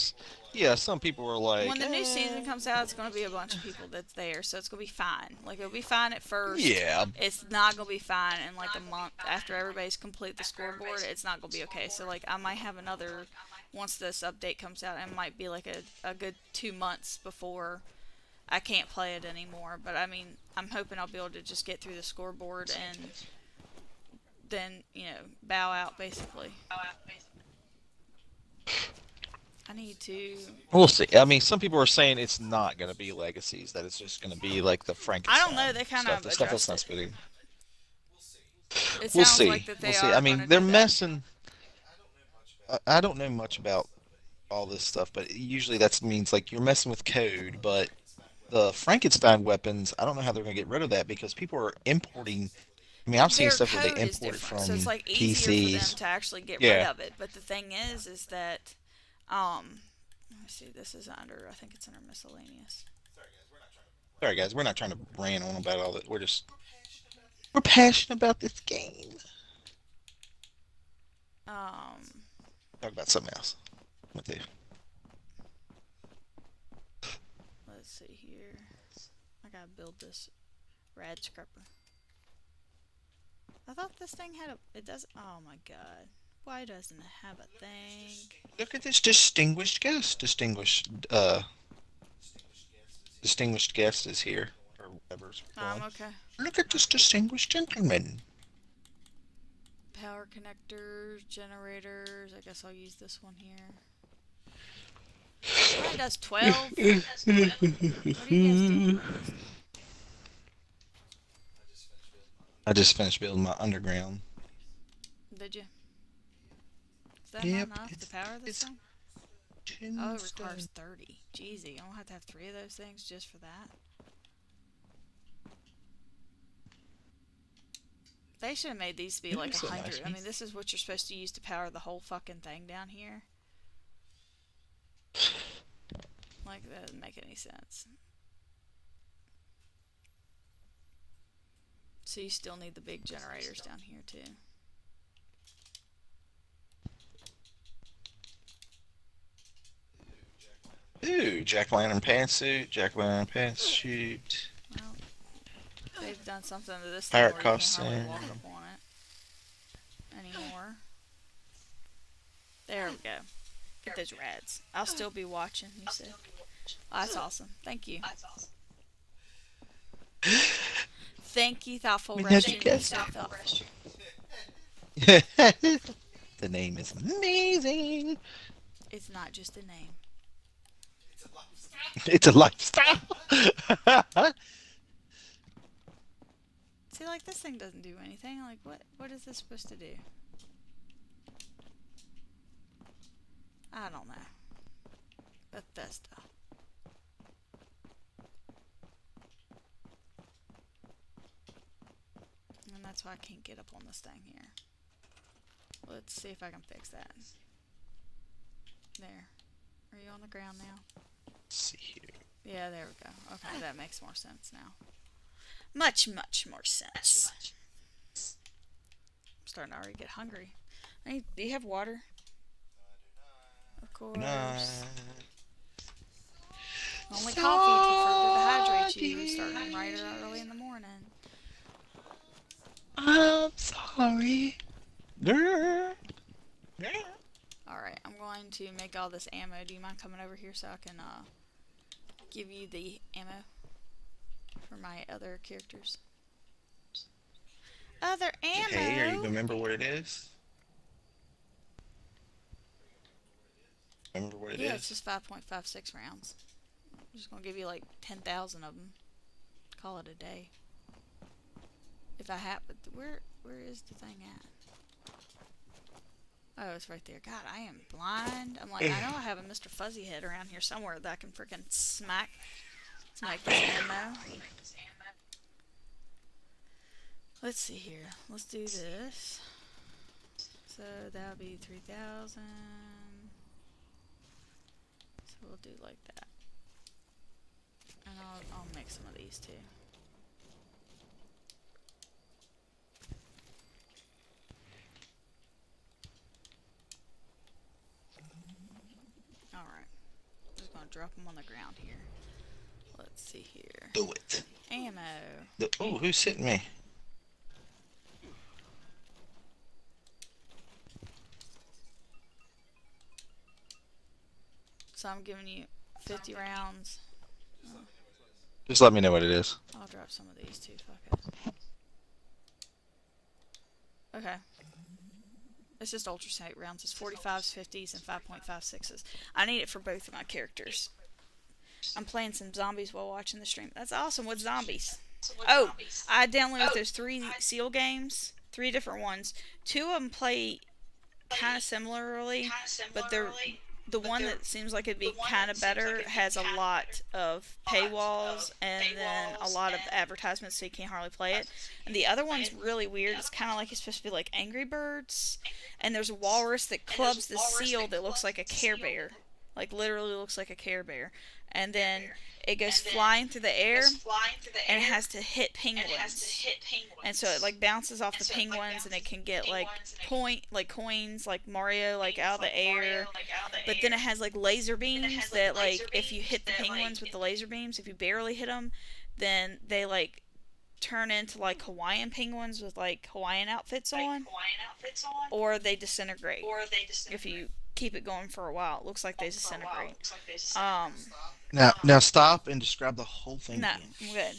yeah, some people are When like, the new season comes out, it's going to be a bunch of people that's there, so it's going to be fine. Like, it'll be fine at first. yeah, It's not going to be fine in, like, a month after everybody's complete the scoreboard. It's not going to be okay. So, like, I might have another, once this update comes out, it might be, like, a good 2 months before I can't play it anymore. But, I mean, I'm hoping I'll be able to just get through the scoreboard and then, you know, bow out, basically. I need to. we'll see. I mean, some people are saying it's not going to be Legacies; that it's just going to be like the I don't Frankenstein know. They kind stuff, of the stuff that's addressed not it. spitting. It We'll sounds like see. that We'll they see. I are going mean, to they're do that. messing. I don't know much about all this stuff, but usually that means like you're messing with code. But the Frankenstein weapons, I don't know how they're going to get rid of that because people are importing. I mean, I've seen Their stuff where they code is import it different, so it's from like easier for them PCs. to actually get rid Yeah. of it. But the thing is that let me see, this is under, I think it's under miscellaneous. Sorry, guys, we're not trying to rant on about all that. We're passionate about this game. Um, Talk about something else. What the? let's see here. I gotta build this rad scrapper. I thought this thing had a. It does. Oh my god. Why doesn't it have a thing? Look at this distinguished guest. Distinguished guest is here, or whatever's going. Okay. Look at this distinguished gentleman. Power connectors, generators. I guess I'll use this one here. It only does 12. What are you guys doing? I just finished building my underground. Did you? Is that Yep, not enough to power this thing? Oh, it requires 30. Jeezy, I don't have to have 3 of those things just for that. They should have made these to be like so 100. nice. I mean, this is what you're supposed to use to power the whole fucking thing down here. Like, that doesn't make any sense. So you still need the big generators down here too. Ooh, jack-o'-lantern pantsuit, jack-o'-lantern pantsuit. Well, they've done something to this Pirate thing where you can't hardly costume. walk up on it anymore. There we go. Get those rads. I'll still be watching, you said. Oh, that's awesome. Thank you. Thank you, thoughtful I mean, how'd you restroom. guess Stop that? thoughtful. The name is amazing. It's not just a name. It's a lifestyle. See, like, this thing doesn't do anything. Like, what is this supposed to do? I don't know. Bethesda. And that's why I can't get up on this thing here. Let's see if I can fix that. There. Are you on the ground now? Let's see here. Yeah, there we go. Okay, that makes more sense now. Much, much more sense. I'm starting to already get hungry. Hey, do you have water? Of course. Nice. Only coffee to further dehydrate you, starting right early in the morning. I'm sorry. Alright, I'm going to make all this ammo. Do you mind coming over here so I can give you the ammo for my other characters? Other ammo? Hey, are you remember what it is? Remember what it is? Yeah, it's just 5.56 rounds. I'm just going to give you like 10,000 of them. Call it a day. If I have, but where is the thing at? Oh, it's right there. God, I am blind. I'm like, I know I have a Mr. Fuzzy Head around here somewhere that I can freaking smack this ammo. Let's see here. Let's do this. So that'll be 3,000. So we'll do like that. And I'll make some of these too. Alright. Just gonna drop them on the ground here. Let's see here. Do it. Ammo. Oh, who's hitting me? So I'm giving you 50 rounds. Just let me know what it is. I'll drop some of these too, fuck it. Okay. It's just ultra sight rounds. It's 45s, 50s, and 5.56s. I need it for both of my characters. I'm playing some zombies while watching the stream. That's awesome. What zombies? Oh, I downloaded those 3 Seal games. 3 different ones. 2 of them play kind of similarly, but the one that seems like it'd be kind of better has a lot of paywalls and then a lot of advertisements, so you can't hardly play it. And the other one's really weird. It's kind of like it's supposed to be like Angry Birds, and there's a walrus that clubs the seal that looks like a Care Bear, like literally looks like a Care Bear, and then it goes flying through the air and it has to hit penguins. And so it like bounces off the penguins and it can get like coins like Mario like out of the air. But then it has like laser beams that like if you hit the penguins with the laser beams, if you barely hit them, then they like turn into like Hawaiian penguins with like Hawaiian outfits on, or they disintegrate. If you keep it going for a while, it looks like they disintegrate. Now stop and describe the whole thing. No, again. I'm good.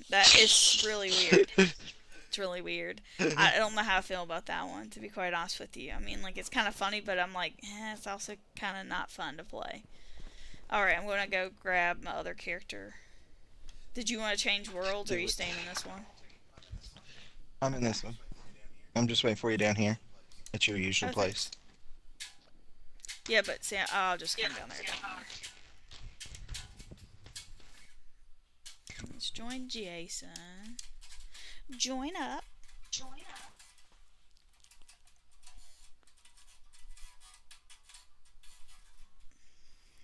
That is really weird. It's really weird. I don't know how I feel about that one, to be quite honest with you. I mean, like, it's kind of funny, but I'm like, it's also kind of not fun to play. Alright, I'm going to go grab my other character. Did you want to change worlds, or are you staying in this one? I'm in this one. I'm just waiting for you down here at your usual place. Yeah, but see, I'll just come down there. Let's join Jason. Join up.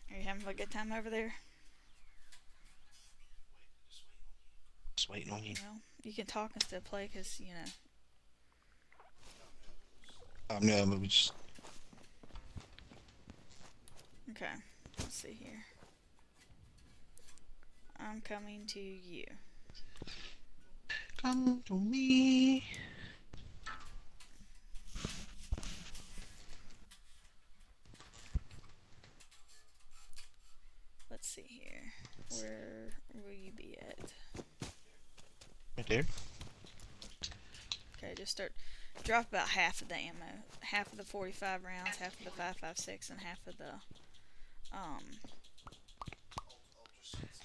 Are you having a good time over there? Just waiting on you. Well, you can talk instead of play, because, you know. No, but we just... Okay, let's see here. I'm coming to you. Come to me. Let's see here. Where will you be at? Right there. Okay, just drop about half of the ammo. Half of the 45 rounds, half of the 5.56, and half of the,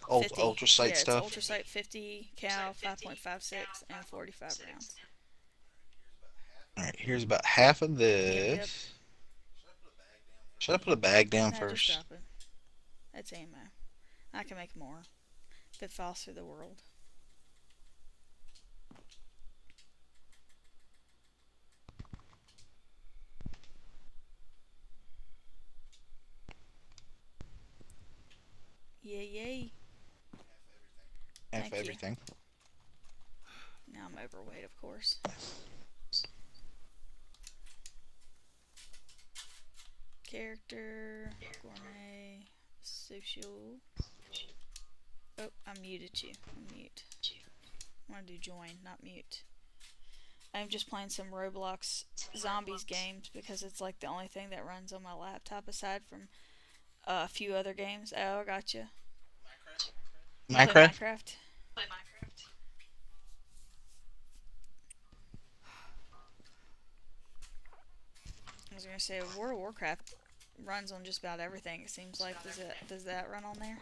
Ultra sight yeah, stuff. It's ultra sight 50 cal, 5.56, and 45 rounds. Alright, here's about half of this. Yep. Should I put a bag down No, first? just drop it. That's ammo. I can make more if it falls through the world. Yay. Half Thank you. everything. Now I'm overweight, of course. Character, gourmet, social. Oh, I muted you. I'm mute. I want to do join, not mute. I'm just playing some Roblox Zombies games because it's like the only thing that runs on my laptop aside from a few other games. Oh, I gotcha. You play Minecraft? Minecraft? I was gonna say World of Warcraft runs on just about everything. It seems like does that run on there?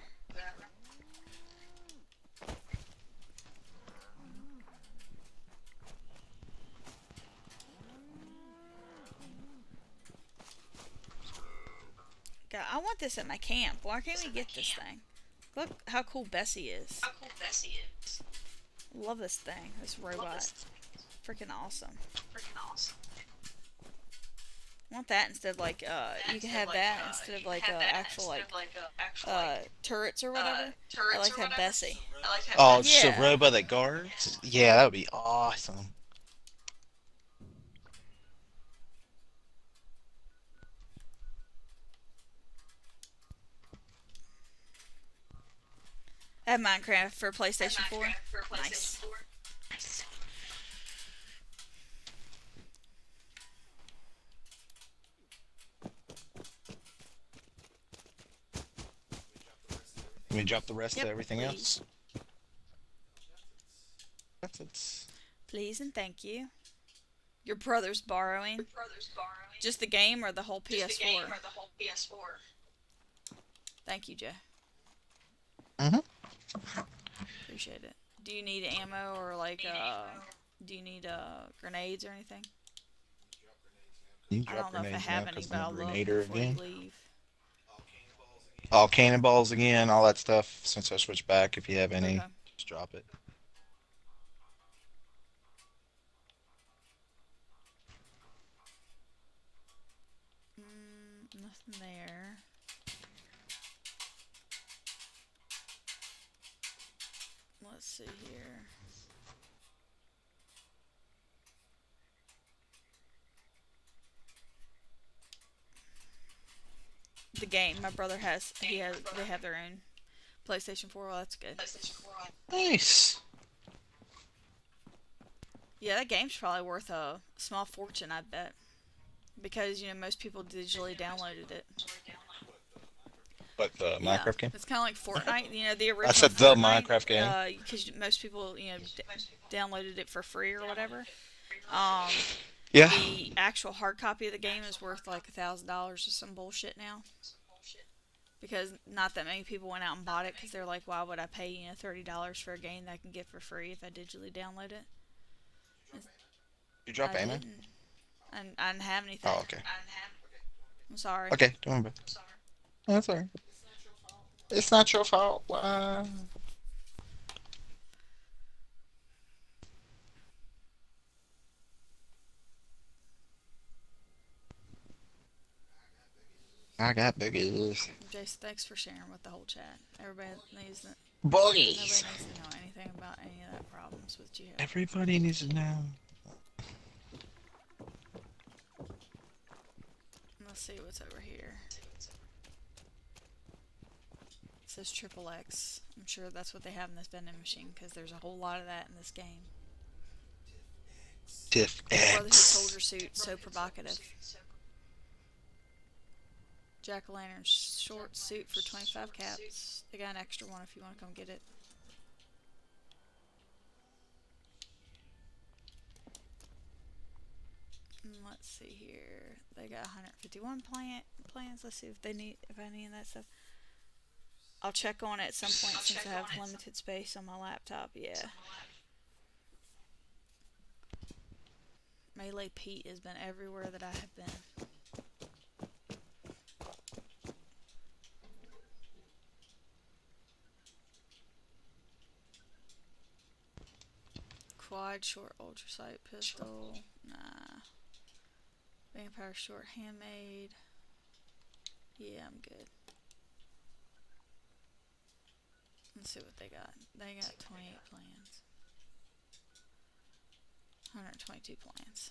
God, I want this at my camp. Why can't we get this thing? Look how cool Bessie is. Love this thing. This robot. Freaking awesome. I want that instead of like you can have that instead of like actual like turrets or whatever. I like to have Bessie. Oh, it's just a Yeah. robot that guards? Yeah, that would be awesome. I have Minecraft for PlayStation 4. Nice. Can we drop the rest Yep, of everything please. else? That's Please and thank you. Your brother's borrowing. Just the game or the whole PS4? Thank you, Joe. Mm-hmm. Appreciate it. Do you need ammo or like do you need grenades or anything? You can I drop don't know if I grenades now have any, because but I'm a I'll look grenader before you again. leave. All cannonballs again, all that stuff. Since I switched back, if you have any, Okay. just drop it. Nothing there. Let's see here. The game my brother has, they have their own PlayStation 4. Well, that's good. Nice. Yeah, that game's probably worth a small fortune, I bet, because most people digitally downloaded it. What, the Yeah, Minecraft game? it's kind of like Fortnite. The I original said the Fortnite. Minecraft game. Because most people downloaded it for free or whatever. Um, Yeah. the actual hard copy of the game is worth like $1,000 or some bullshit now. Because not that many people went out and bought it because they're like, why would I pay $30 for a game that I can get for free if I digitally download it? You drop I ammo? didn't. I didn't have anything. Oh, okay. I'm sorry. Okay, don't worry. That's alright. It's not your fault. I got boogies. Jason, thanks for sharing with the whole chat. Everybody needs to, nobody Boogies. needs to know anything about any of that problems with you. Everybody needs to know. Let's see what's over here. It says triple X. I'm sure that's what they have in this vending machine because there's a whole lot of that in this game. Diff Brotherhood X. soldier suit, so provocative. Jack-o'-lantern short suit for 25 caps. They got an extra one if you want to come get it. Let's see here. They got 151 plans. Let's see if I need any of that stuff. I'll check on it at some point since I have limited space on my laptop. Yeah. Melee Pete has been everywhere that I have been. Quad short ultrasight pistol. Nah. Vampire short handmade. Yeah, I'm good. Let's see what they got. They got 28 plans. 122 plans.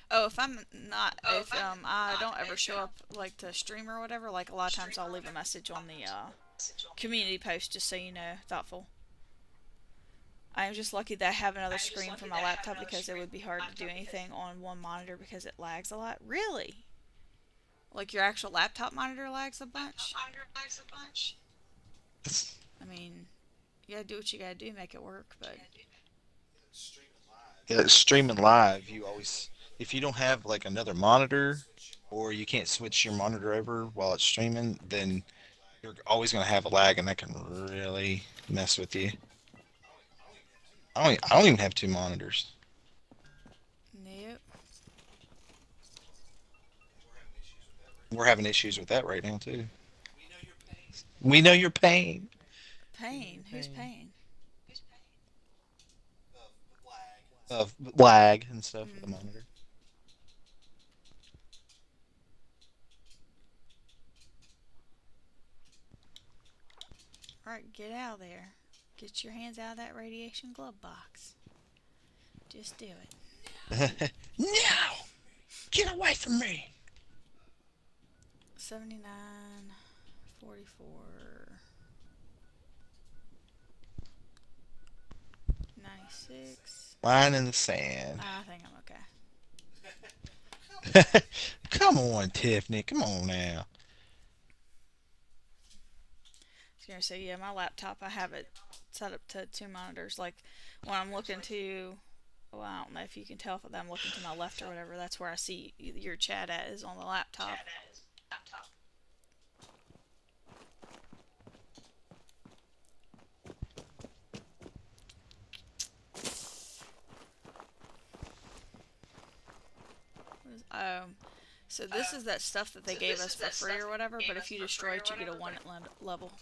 Oh, if I don't ever show up like to stream or whatever, like a lot of times I'll leave a message on the community post just so you know, thoughtful. I am just lucky that I have another screen for my laptop because it would be hard to do anything on one monitor because it lags a lot. Really? Like your actual laptop monitor lags a bunch? I mean, you gotta do what you gotta do, make it work, but Yeah, streaming live, you always if you don't have like another monitor or you can't switch your monitor over while it's streaming, then you're always going to have a lag, and that can really mess with you. I don't even have two monitors. Nope. We're having issues with that right now too. We know your pain. We know your Pain. Who's pain pain? of lag and stuff with the Mm. monitor. All right, get out of there. Get your hands out of that radiation glove box. Just do it. No! Get away from me! 79, 44, 96. Line in the sand. I think I'm okay. Come on, Tiffany. Come on now. I was gonna say, yeah, my laptop, I have it set up to two monitors. Like when I'm looking to, well, I don't know if you can tell if I'm looking to my left or whatever. That's where I see your chat at is on the laptop. So this is that stuff that they gave us for free or whatever. But if you destroy it, you get a one level.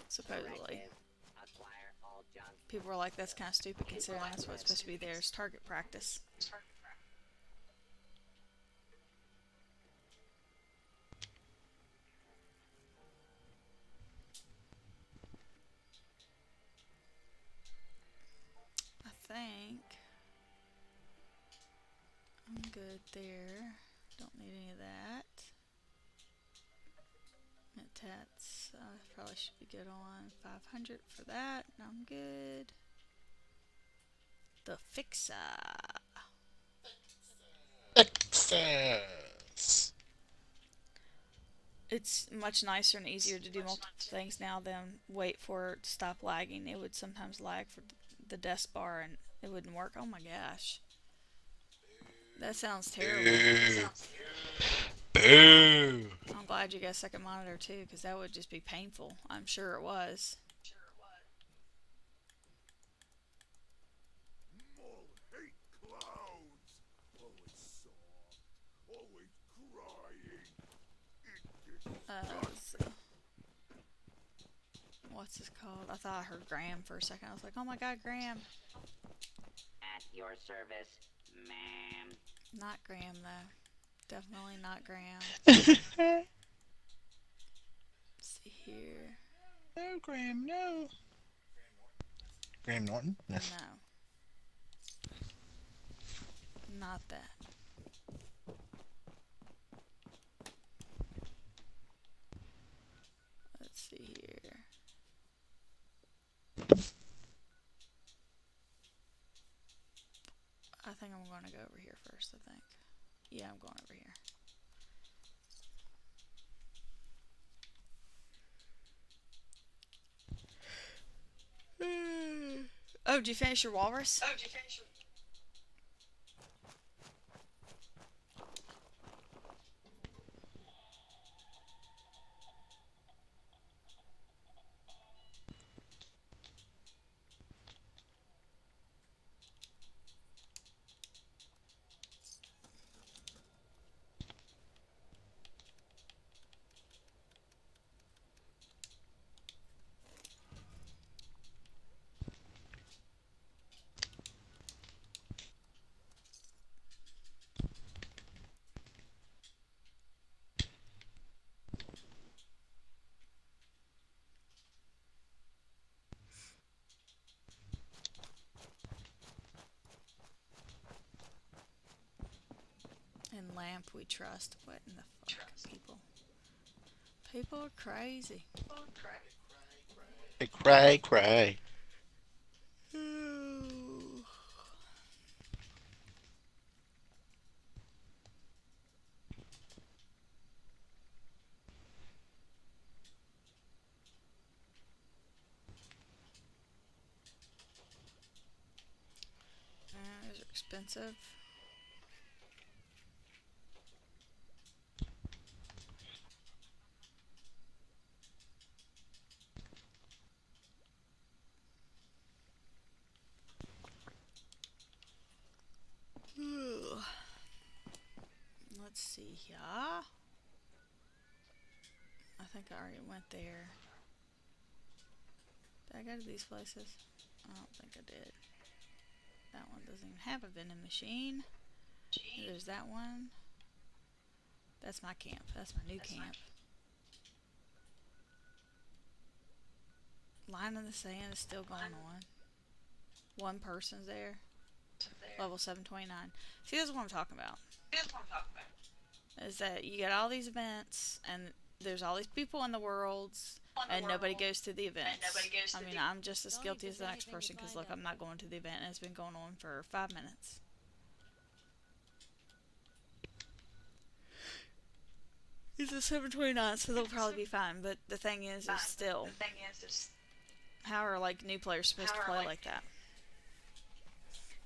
Supposedly. People were like, that's kind of stupid considering that's what's supposed to be there is target practice. I think I'm good there. Don't need any of that. Tats, probably should be good on 500 for that. I'm good. The fixer. Texas. It's much nicer and easier to do multiple things now than wait for it to stop lagging. It would sometimes lag for the desk bar and it wouldn't work. Oh my gosh. That sounds terrible. Boo. Boo. I'm glad you got a second monitor too, because that would just be painful. I'm sure it was. So, what's this called? I thought I heard Graham for a second. I was like, oh my god, Graham. At your service, ma'am. Not Graham, though. Definitely not Graham. No, Let's see here. Graham, no. Graham Norton? No. No. Not that. Let's see here. I think I'm going to go over here first, I think. Yeah, I'm going over here. Oh, did you finish your walrus? In lamp we trust. What in the fuck, people? People are crazy. Cray, cray. expensive. Ugh. Let's see here. I think I already went there. Did I go to these places? I don't think I did. That one doesn't even have a vending machine. There's that one. That's my camp. That's my new camp. Line in the sand is still going on. One person's there. Level 729. See, this is what I'm talking about. Is that you get all these events, and there's all these people in the worlds, and nobody goes to the events. I mean, I'm just as guilty as the next person, because look, I'm not going to the event, and it's been going on for 5 minutes. It's a 729, so they'll probably be fine, but the thing is still, how are, like, new players supposed to play like that?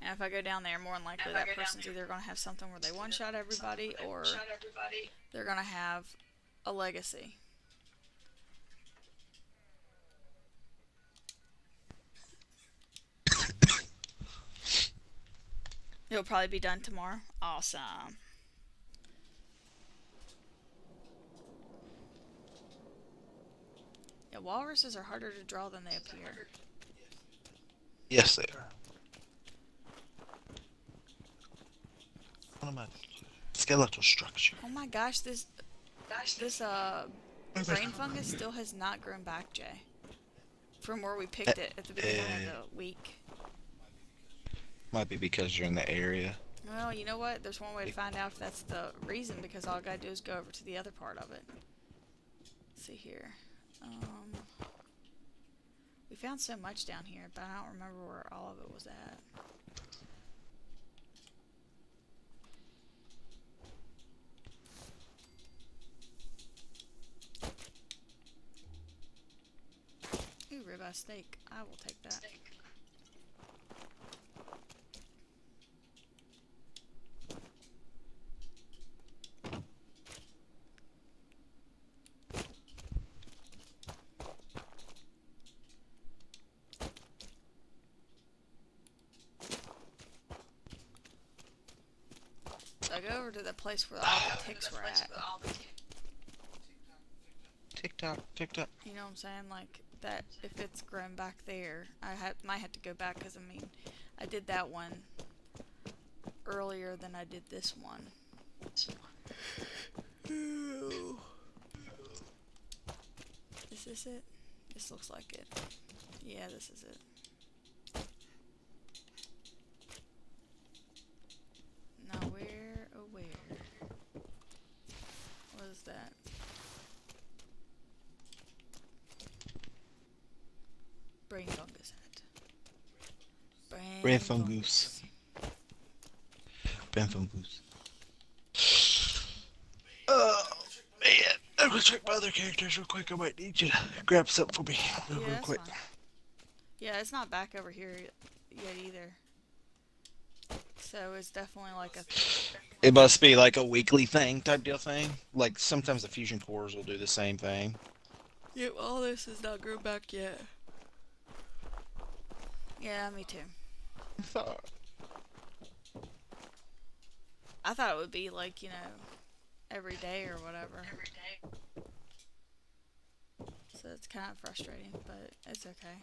And if I go down there, more than likely that person's either going to have something where they one-shot everybody, or they're going to have a legacy. It'll probably be done tomorrow. Awesome. Yeah, walruses are harder to draw than they appear. Yes, they are. What am I? Skeletal structure. Oh my gosh, this brain fungus still has not grown back, Jay. From where we picked it at the beginning of the week. Might be because you're in the area. Well, you know what? There's one way to find out if that's the reason, because all I gotta do is go over to the other part of it. Let's see here. We found so much down here, but I don't remember where all of it was at. Ooh, ribeye steak. I will take that. So I go over to the place where all the ticks were at. Tick-tock, tick-tock. You know what I'm saying? Like, that, if it's grown back there, might have to go back, because, I mean, I did that one earlier than I did this one. Is this it? This looks like it. Yeah, this is it. Now where, oh where? What is that? Brain fungus hat. Brain fungus. Brain fungus. Oh, man. I'm gonna check my other characters real quick. I might need you to grab something for me real Yeah, that's quick. fine. Yeah, it's not back over here yet either. So it's definitely like a... It must be like a weekly thing type deal thing. Like sometimes the fusion cores will do the same thing. Yep, all this is not grown back yet. Yeah, me too. I thought it would be like, you know, every day or whatever. So it's kind of frustrating, but it's okay.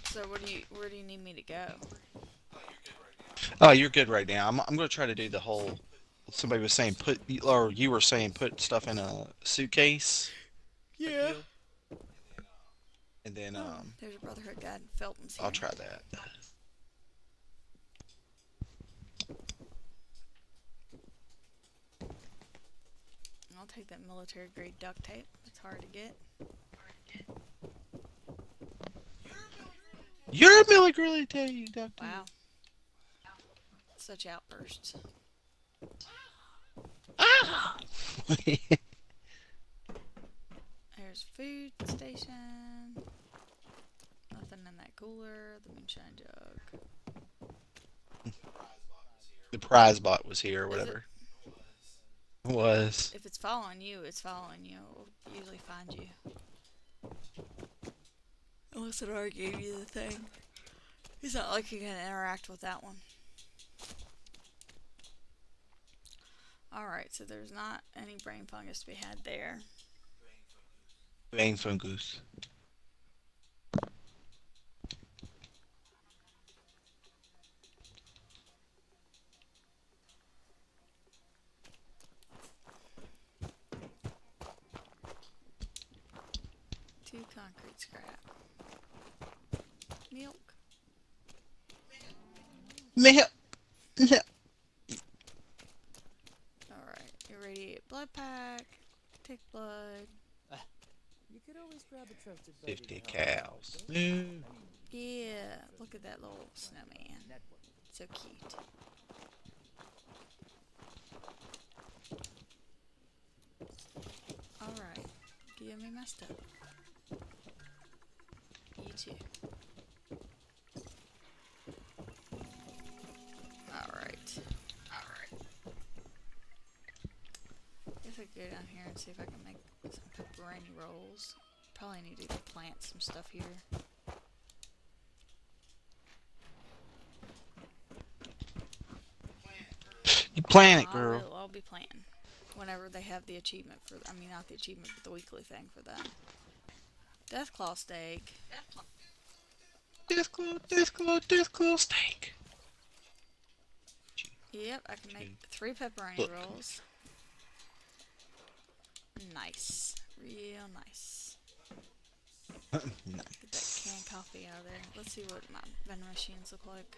So where do you need me to go? Oh, you're good right now. I'm gonna try to do the whole. Somebody was saying or you were saying put stuff in a suitcase. Yeah. And then There's a Brotherhood guy in Felton's here. I'll try that. I'll take that military grade duct tape. It's hard to get. You're a military doctor. Wow. Such outbursts. Ah! there's a food station. Nothing in that cooler. The moonshine jug. The prize bot was here or Is it? whatever. Was. If it's following you, it's following you. It'll usually find you. Unless it already gave you the thing. It's not like you can interact with that one. Alright, so there's not any brain fungus to be had there. Vein fungus. Two concrete scrap. Milk. Milk. Alright, irradiate blood pack. Take blood. You could always grab a trusted buddy 50 to help out, cows. don't you? Yeah, look at that little snowman. So cute. Alright, give me my stuff. You too. Alright. Guess I could go down here and see if I can make some pepperoni rolls. Probably need to plant some stuff here. You planet girl. I'll be planting whenever they have the achievement for. I mean, not the achievement, but the weekly thing for them. Deathclaw steak. Disclo steak. Yep, I can make 3 pepperoni rolls. Nice, real nice. Get that canned coffee out of there. Let's see what my vending machines look like.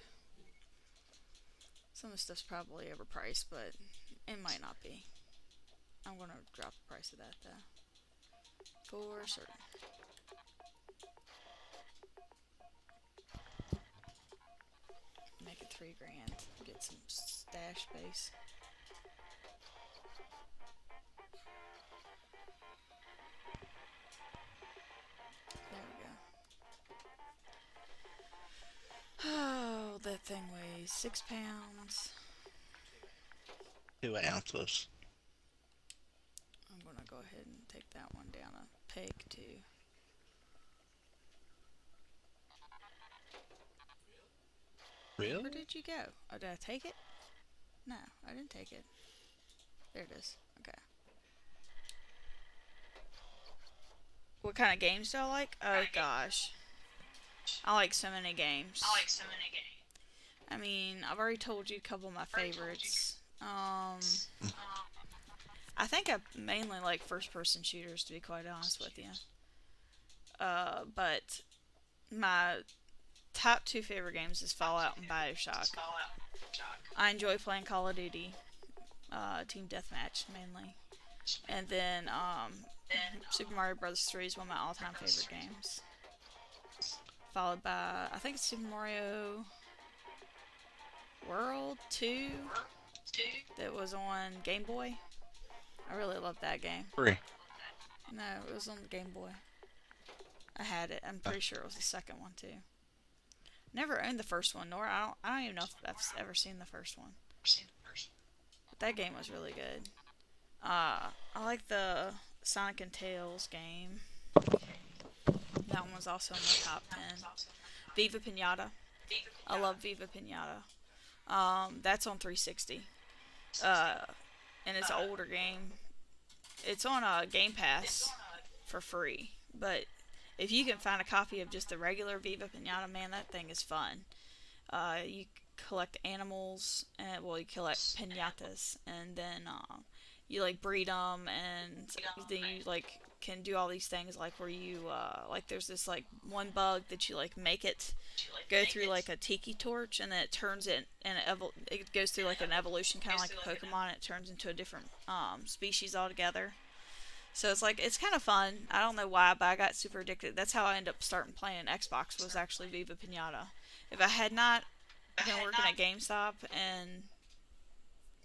Some of the stuff's probably overpriced, but it might not be. I'm gonna drop the price of that though. For certain. Make it $3,000. Get some stash space. There we go. Oh, that thing weighs 6 pounds. 2 ounces. I'm gonna go ahead and take that one down a peg too. Really? Where did you go? Oh, did I take it? No, I didn't take it. There it is. Okay. What kind of games do I like? Oh gosh. I like so many games. I mean, I've already told you a couple of my favorites. I think I mainly like first-person shooters, to be quite honest with you. But my top 2 favorite games is Fallout and BioShock. I enjoy playing Call of Duty, Team Deathmatch mainly, and then Super Mario Bros. 3 is one of my all-time favorite games. Followed by, I think it's Super Mario World 2 that was on Game Boy. I really loved that game. Free. No, it was on the Game Boy. I had it. I'm pretty sure it was the second one too. Never owned the first one, nor I don't even know if I've ever seen the first one. But that game was really good. I like the Sonic and Tails game. That one was also in my top 10. Viva Pinata. I love Viva Pinata. That's on 360. And it's an older game. It's on Game Pass for free. But if you can find a copy of just the regular Viva Pinata, man, that thing is fun. You collect animals, and well, you collect pinatas, and then you like breed them, and then you like can do all these things like where you like there's this like one bug that you like make it go through like a tiki torch, and then it turns it and it goes through like an evolution, kind of like a Pokemon. And it turns into a different species altogether. So it's like it's kind of fun. I don't know why, but I got super addicted. That's how I ended up starting playing Xbox, was actually Viva Pinata. If I had not been working at GameStop and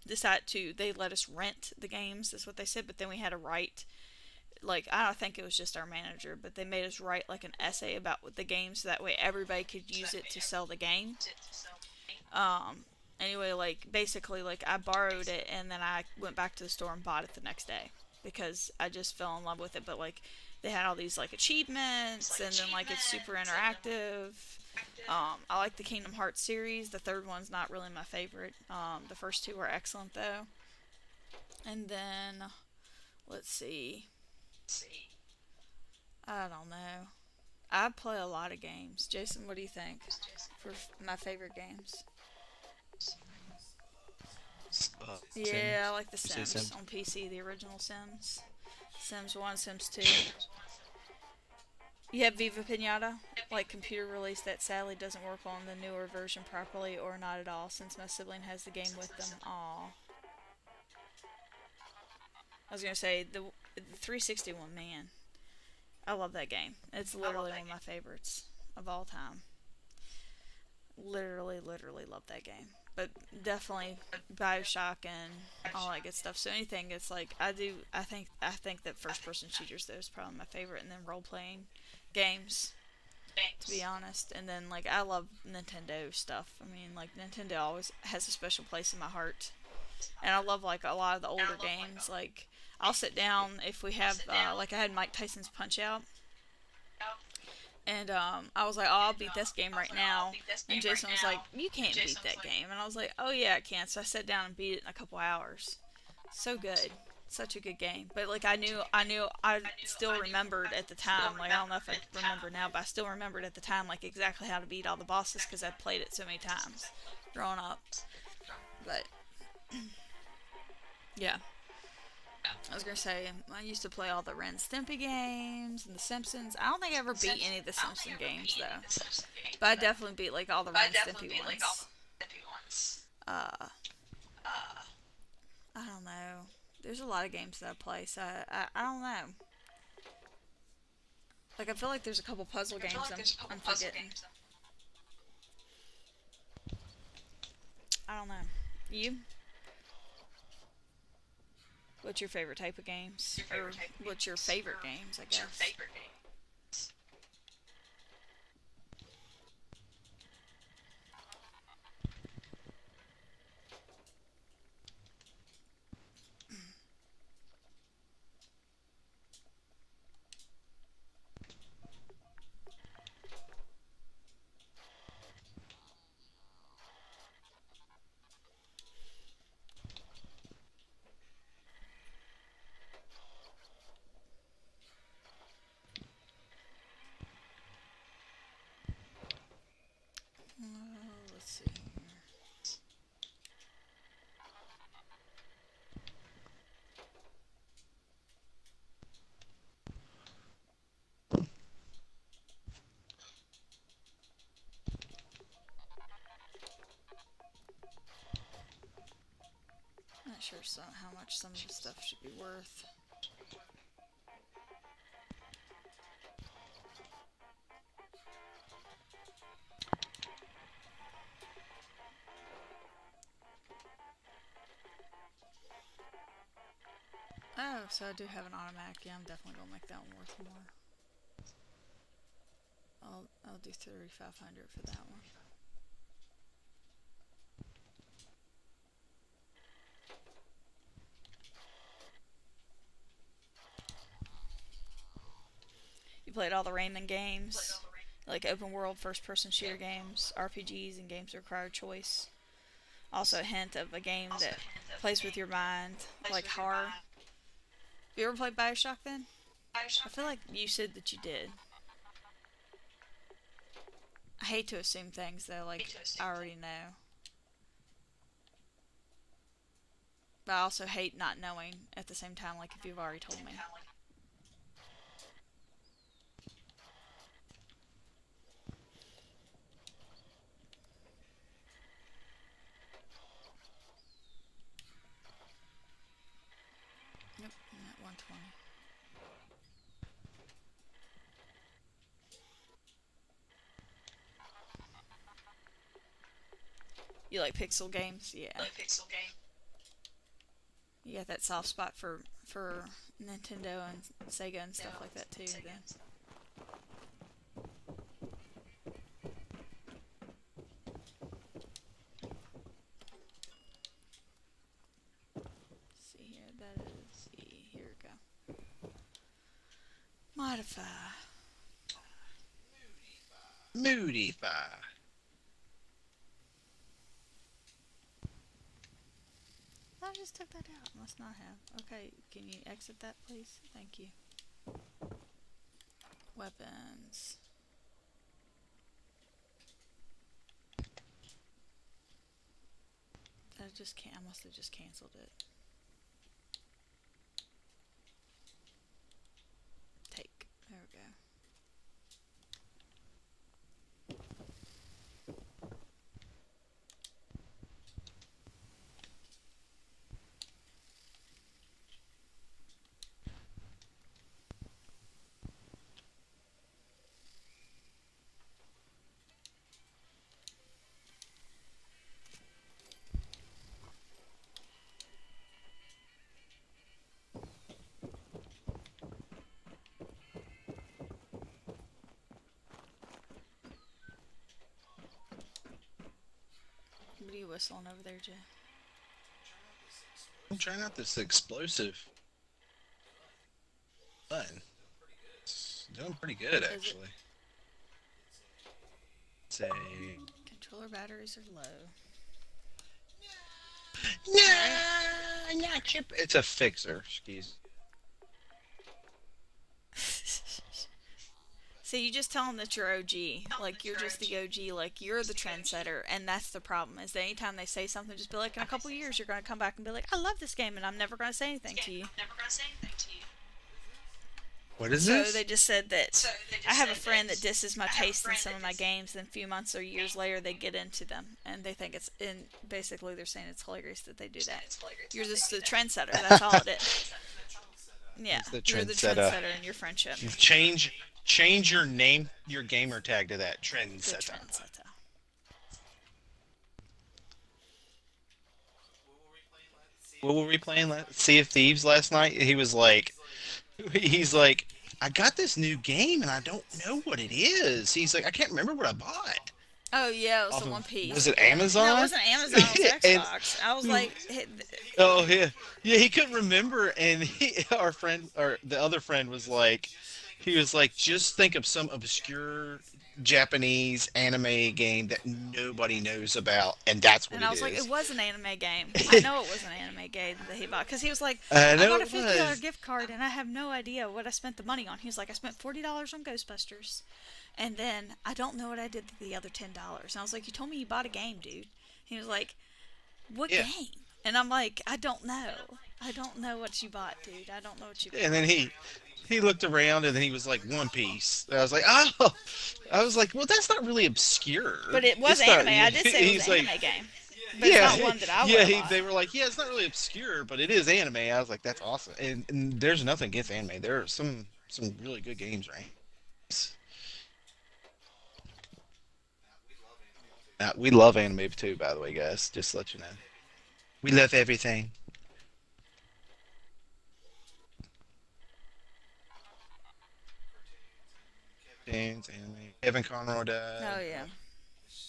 decided to, they let us rent the games. That's what they said. But then we had a right like I don't think it was just our manager, but they made us write like an essay about what the game, so that way everybody could use it to sell the game. Um, anyway, like basically, like I borrowed it and then I went back to the store and bought it the next day because I just fell in love with it. But like they had all these like achievements, and then like it's super interactive. I like the Kingdom Hearts series. The third one's not really my favorite. The first two are excellent though. And then let's see. I don't know. I play a lot of games. Jason, what do you think for my favorite games? Yeah, I like The You say Sims Sim? on PC, the original Sims. Sims 1, Sims 2. You have Viva Pinata? Like computer release that sadly doesn't work on the newer version properly or not at all since my sibling has the game with them. Aw. I was gonna say, the 360 one, man. I love that game. It's literally one of my favorites of all time. Literally love that game. But definitely Bioshock and all that good stuff. So anything it's like I think that first person shooters though is probably my favorite, and then role playing games, to be honest. And then like I love Nintendo stuff. I mean like Nintendo always has a special place in my heart. And I love like a lot of the older games. Like I'll sit down if we have like I had Mike Tyson's Punch Out. And I was like, oh, I'll beat this game right now. And Jason was like, you can't beat that game. And I was like, oh yeah, I can. So I sat down and beat it in a couple hours. So good, such a good game. But like I still remembered at the time. Like I don't know if I remember now, but I still remembered at the time like exactly how to beat all the bosses because I played it so many times growing up. But yeah. I was gonna say, I used to play all the Ren and Stimpy games and the Simpsons. I don't think I ever beat any of the Simpson games though, but I definitely beat like all the Ren and Stimpy ones. I don't know. There's a lot of games that I play, so I don't know. Like I feel like there's a couple puzzle games I'm forgetting. I don't know. You? What's your favorite type of games? Or what's your favorite games, I guess? Let's see here. Not sure how much some of the stuff should be worth. Oh, so I do have an automatic. Yeah, I'm definitely gonna make that one worth more. I'll do 3,500 for that one. You played all the Rayman games, like open world first person shooter games, RPGs, and games that require choice. Also a hint of a game that plays with your mind, like horror. You ever played Bioshock then? I feel like you said that you did. I hate to assume things though, like I already know. But I also hate not knowing at the same time, like if you've already told me. Nope, I'm at 120. You like pixel games? Yeah. You got that soft spot for Nintendo and Sega and stuff like that too. Then see here, that is see here we go. Modify. Moodify. I just took that out. Must not have. Okay, can you exit that, please? Thank you. Weapons. I just can't. I must have just canceled it. Take. There we go. What are you whistling over there, Jay? I'm trying out this explosive gun. It's doing pretty good, actually. Say. Controller batteries are low. No, not chip. It's a fixer. Excuse. See, you just tell them that you're OG. Like, you're just the OG. Like, you're the trendsetter. And that's the problem, is that anytime they say something, just be like, in a couple years, you're going to come back and be like, I love this game, and I'm never going to say anything to you. What is So this? they just said that I have a friend that disses my taste in some of my games, then a few months or years later, they get into them. And they think it's, and basically they're saying it's hilarious that they do that. You're just the trendsetter. That's all it is. Yeah, He's the you're the trendsetter. trendsetter in your friendship. Change your name, your gamer tag to that The trendsetter. trendsetter. What were we playing? Sea of Thieves last night. He's like, I got this new game and I don't know what it is. He's like, I can't remember what I bought. Oh yeah, it was Off the of- One Piece. was it Amazon? No, it wasn't Amazon. It was And- Xbox. I was like, Oh yeah, yeah. He couldn't remember, and our friend or the other friend was like, he was like, just think of some obscure Japanese anime game that nobody knows about, and that's what and I was it like, is. it was an anime game. I know it was an anime game that he bought because he was like, I I know bought a it $50 was. gift card and I have no idea what I spent the money on. He was like, I spent $40 on Ghostbusters, and then I don't know what I did with the other $10. And I was like, you told me you bought a game, dude. He was like, what Yeah. game? And I'm like, I don't know. I don't know what you bought, dude. I don't know what you bought. And then he looked around, and then he was like, One Piece. And I was like, oh, I was like, well, that's not really obscure. But it was It's not- anime. I did say it he's was an like, anime game. But it's not one that I would have bought. they were like, yeah, it's not really obscure, but it is anime. I was like, that's awesome. And there's nothing against anime. There are some really good games, right? We love anime too, by the way, guys. Just to let you know, we love everything. Dance, anime. Kevin Conroy died. Oh yeah,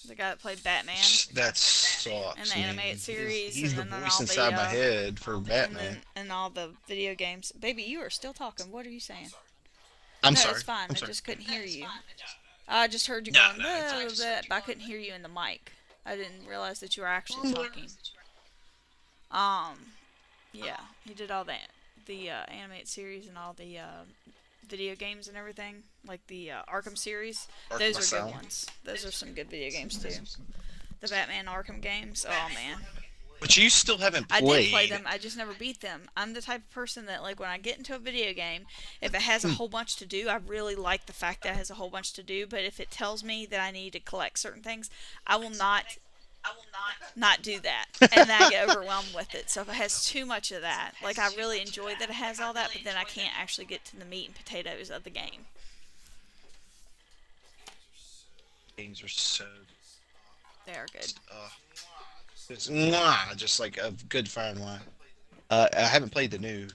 the guy that played Batman, That sucks. and the man. animated series, He's and the then voice all inside the my head for and Batman. then and all the video games. Baby, you are still talking. What are you saying? I'm No, sorry. it's fine. I'm I sorry. just couldn't hear you. I just heard you No, going no, it's blah, fine. blah, blah, but I couldn't hear you in the mic. I didn't realize that you were actually talking. Yeah, he did all that, the animated series and all the video games and everything, like the Arkham series. Arkham Those are Asylum. good ones. Those are some good video games too. The Batman Arkham games. Oh man, But you still haven't I played. did play them. I just never beat them. I'm the type of person that, like, when I get into a video game, if it has a whole bunch to do, I really like the fact that it has a whole bunch to do. But if it tells me that I need to collect certain things, I will not do that, and then I get overwhelmed with it. So if it has too much of that, like, I really enjoy that it has all that, but then I can't actually get to the meat and potatoes of the game. Games are so They are good. just like a good fine wine. I haven't played the new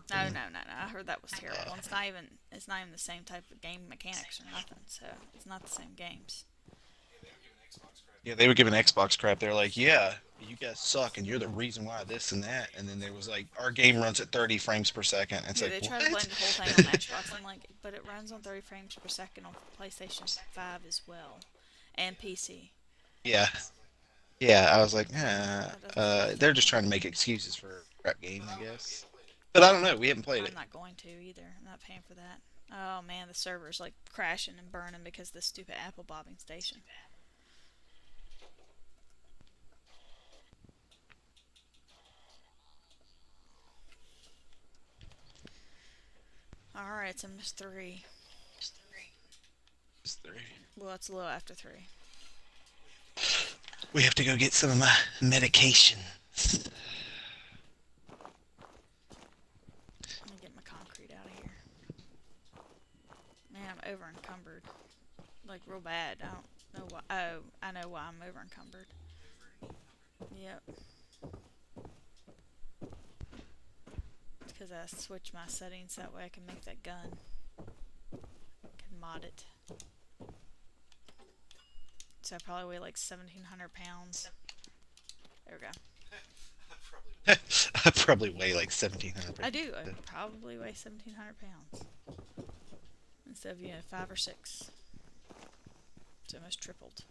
No, Arkham. no, no, no. I heard that was terrible. Uh, It's not even. It's not even the same type of game mechanics or nothing. So it's not the same games. yeah, they were giving Xbox crap. They're like, yeah, you guys suck, and you're the reason why this and that. And then there was like, our game runs at 30 frames per second. It's Yeah, like, they try to what? blame the whole thing on Xbox. I'm like, but it runs on 30 frames per second on PlayStation 5 as well, and PC. Yeah, yeah. I was like, That doesn't seem they're fair. just trying to make excuses for a crap game, I guess. But I don't know. We haven't played I'm it. not going to either. I'm not paying for that. Oh man, the server's like crashing and burning because of this stupid apple bobbing station. Alright, it's almost 3. It's three. Well, it's a little after 3. We have to go get some of my medication. Let me get my concrete out of here. Man, I'm over encumbered. Like, real bad. I don't know why. Oh, I know why I'm over encumbered. Yep. Because I switched my settings that way I can make that gun. Can mod it. So I probably weigh like 1,700 pounds. There we go. I probably weigh like 1,700. I do. I probably weigh 1,700 pounds. Instead of, 5 or 6. It's almost tripled.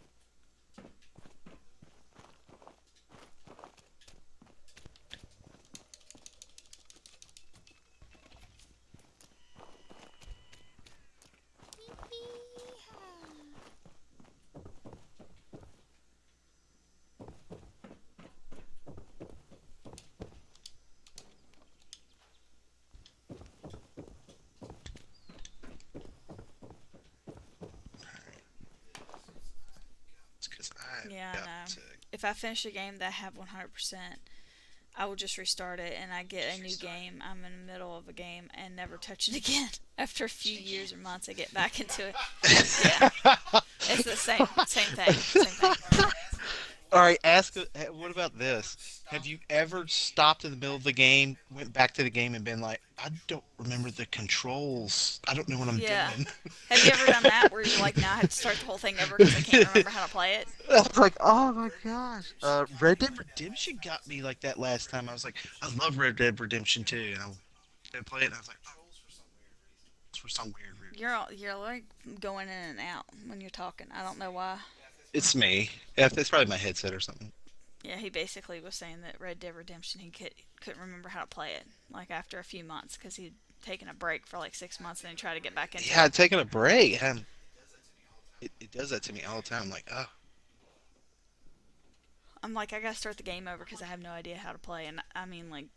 It's because I Yeah, I got know. to. If I finish a game that I have 100%, I will just restart it and I get a new game. I'm in the middle of a game and never touch it again. After a few years or months, I get back into it. Yeah, it's the same thing. Same thing. All right, ask. What about this? Have you ever stopped in the middle of the game, went back to the game, and been like, I don't remember the controls. I don't know what I'm Yeah. doing. Have you ever done that where you're like, now I have to start the whole thing over because I can't remember how to play it? I was like, oh my gosh. Red Dead Redemption got me like that last time. I was like, I love Red Dead Redemption 2, and I didn't play it, and I was like, oh, it's for some weird reason. You're like going in and out when you're talking. I don't know why. It's me. Yeah, it's probably my headset or something. Yeah, he basically was saying that Red Dead Redemption couldn't remember how to play it like after a few months because he'd taken a break for like 6 months and then tried to get back into Yeah, it. I'd taken a break, and it does that to me all the time. I'm like, oh, I'm like, I gotta start the game over because I have no idea how to play, and I mean, like,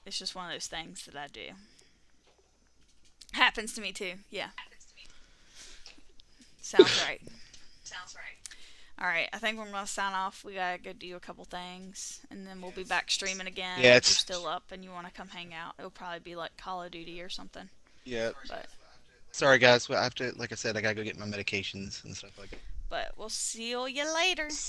it's just one of those things that I do. Happens to me too. Yeah, sounds right. All right, I think we're gonna sign off. We gotta go do a couple things, and then we'll be back streaming again. yeah, If you're it's still up and you want to come hang out, it'll probably be like Call of Duty or something. yeah. But Sorry, guys. Well, I have to, like I said, I gotta go get my medications and stuff like that. we'll see you later.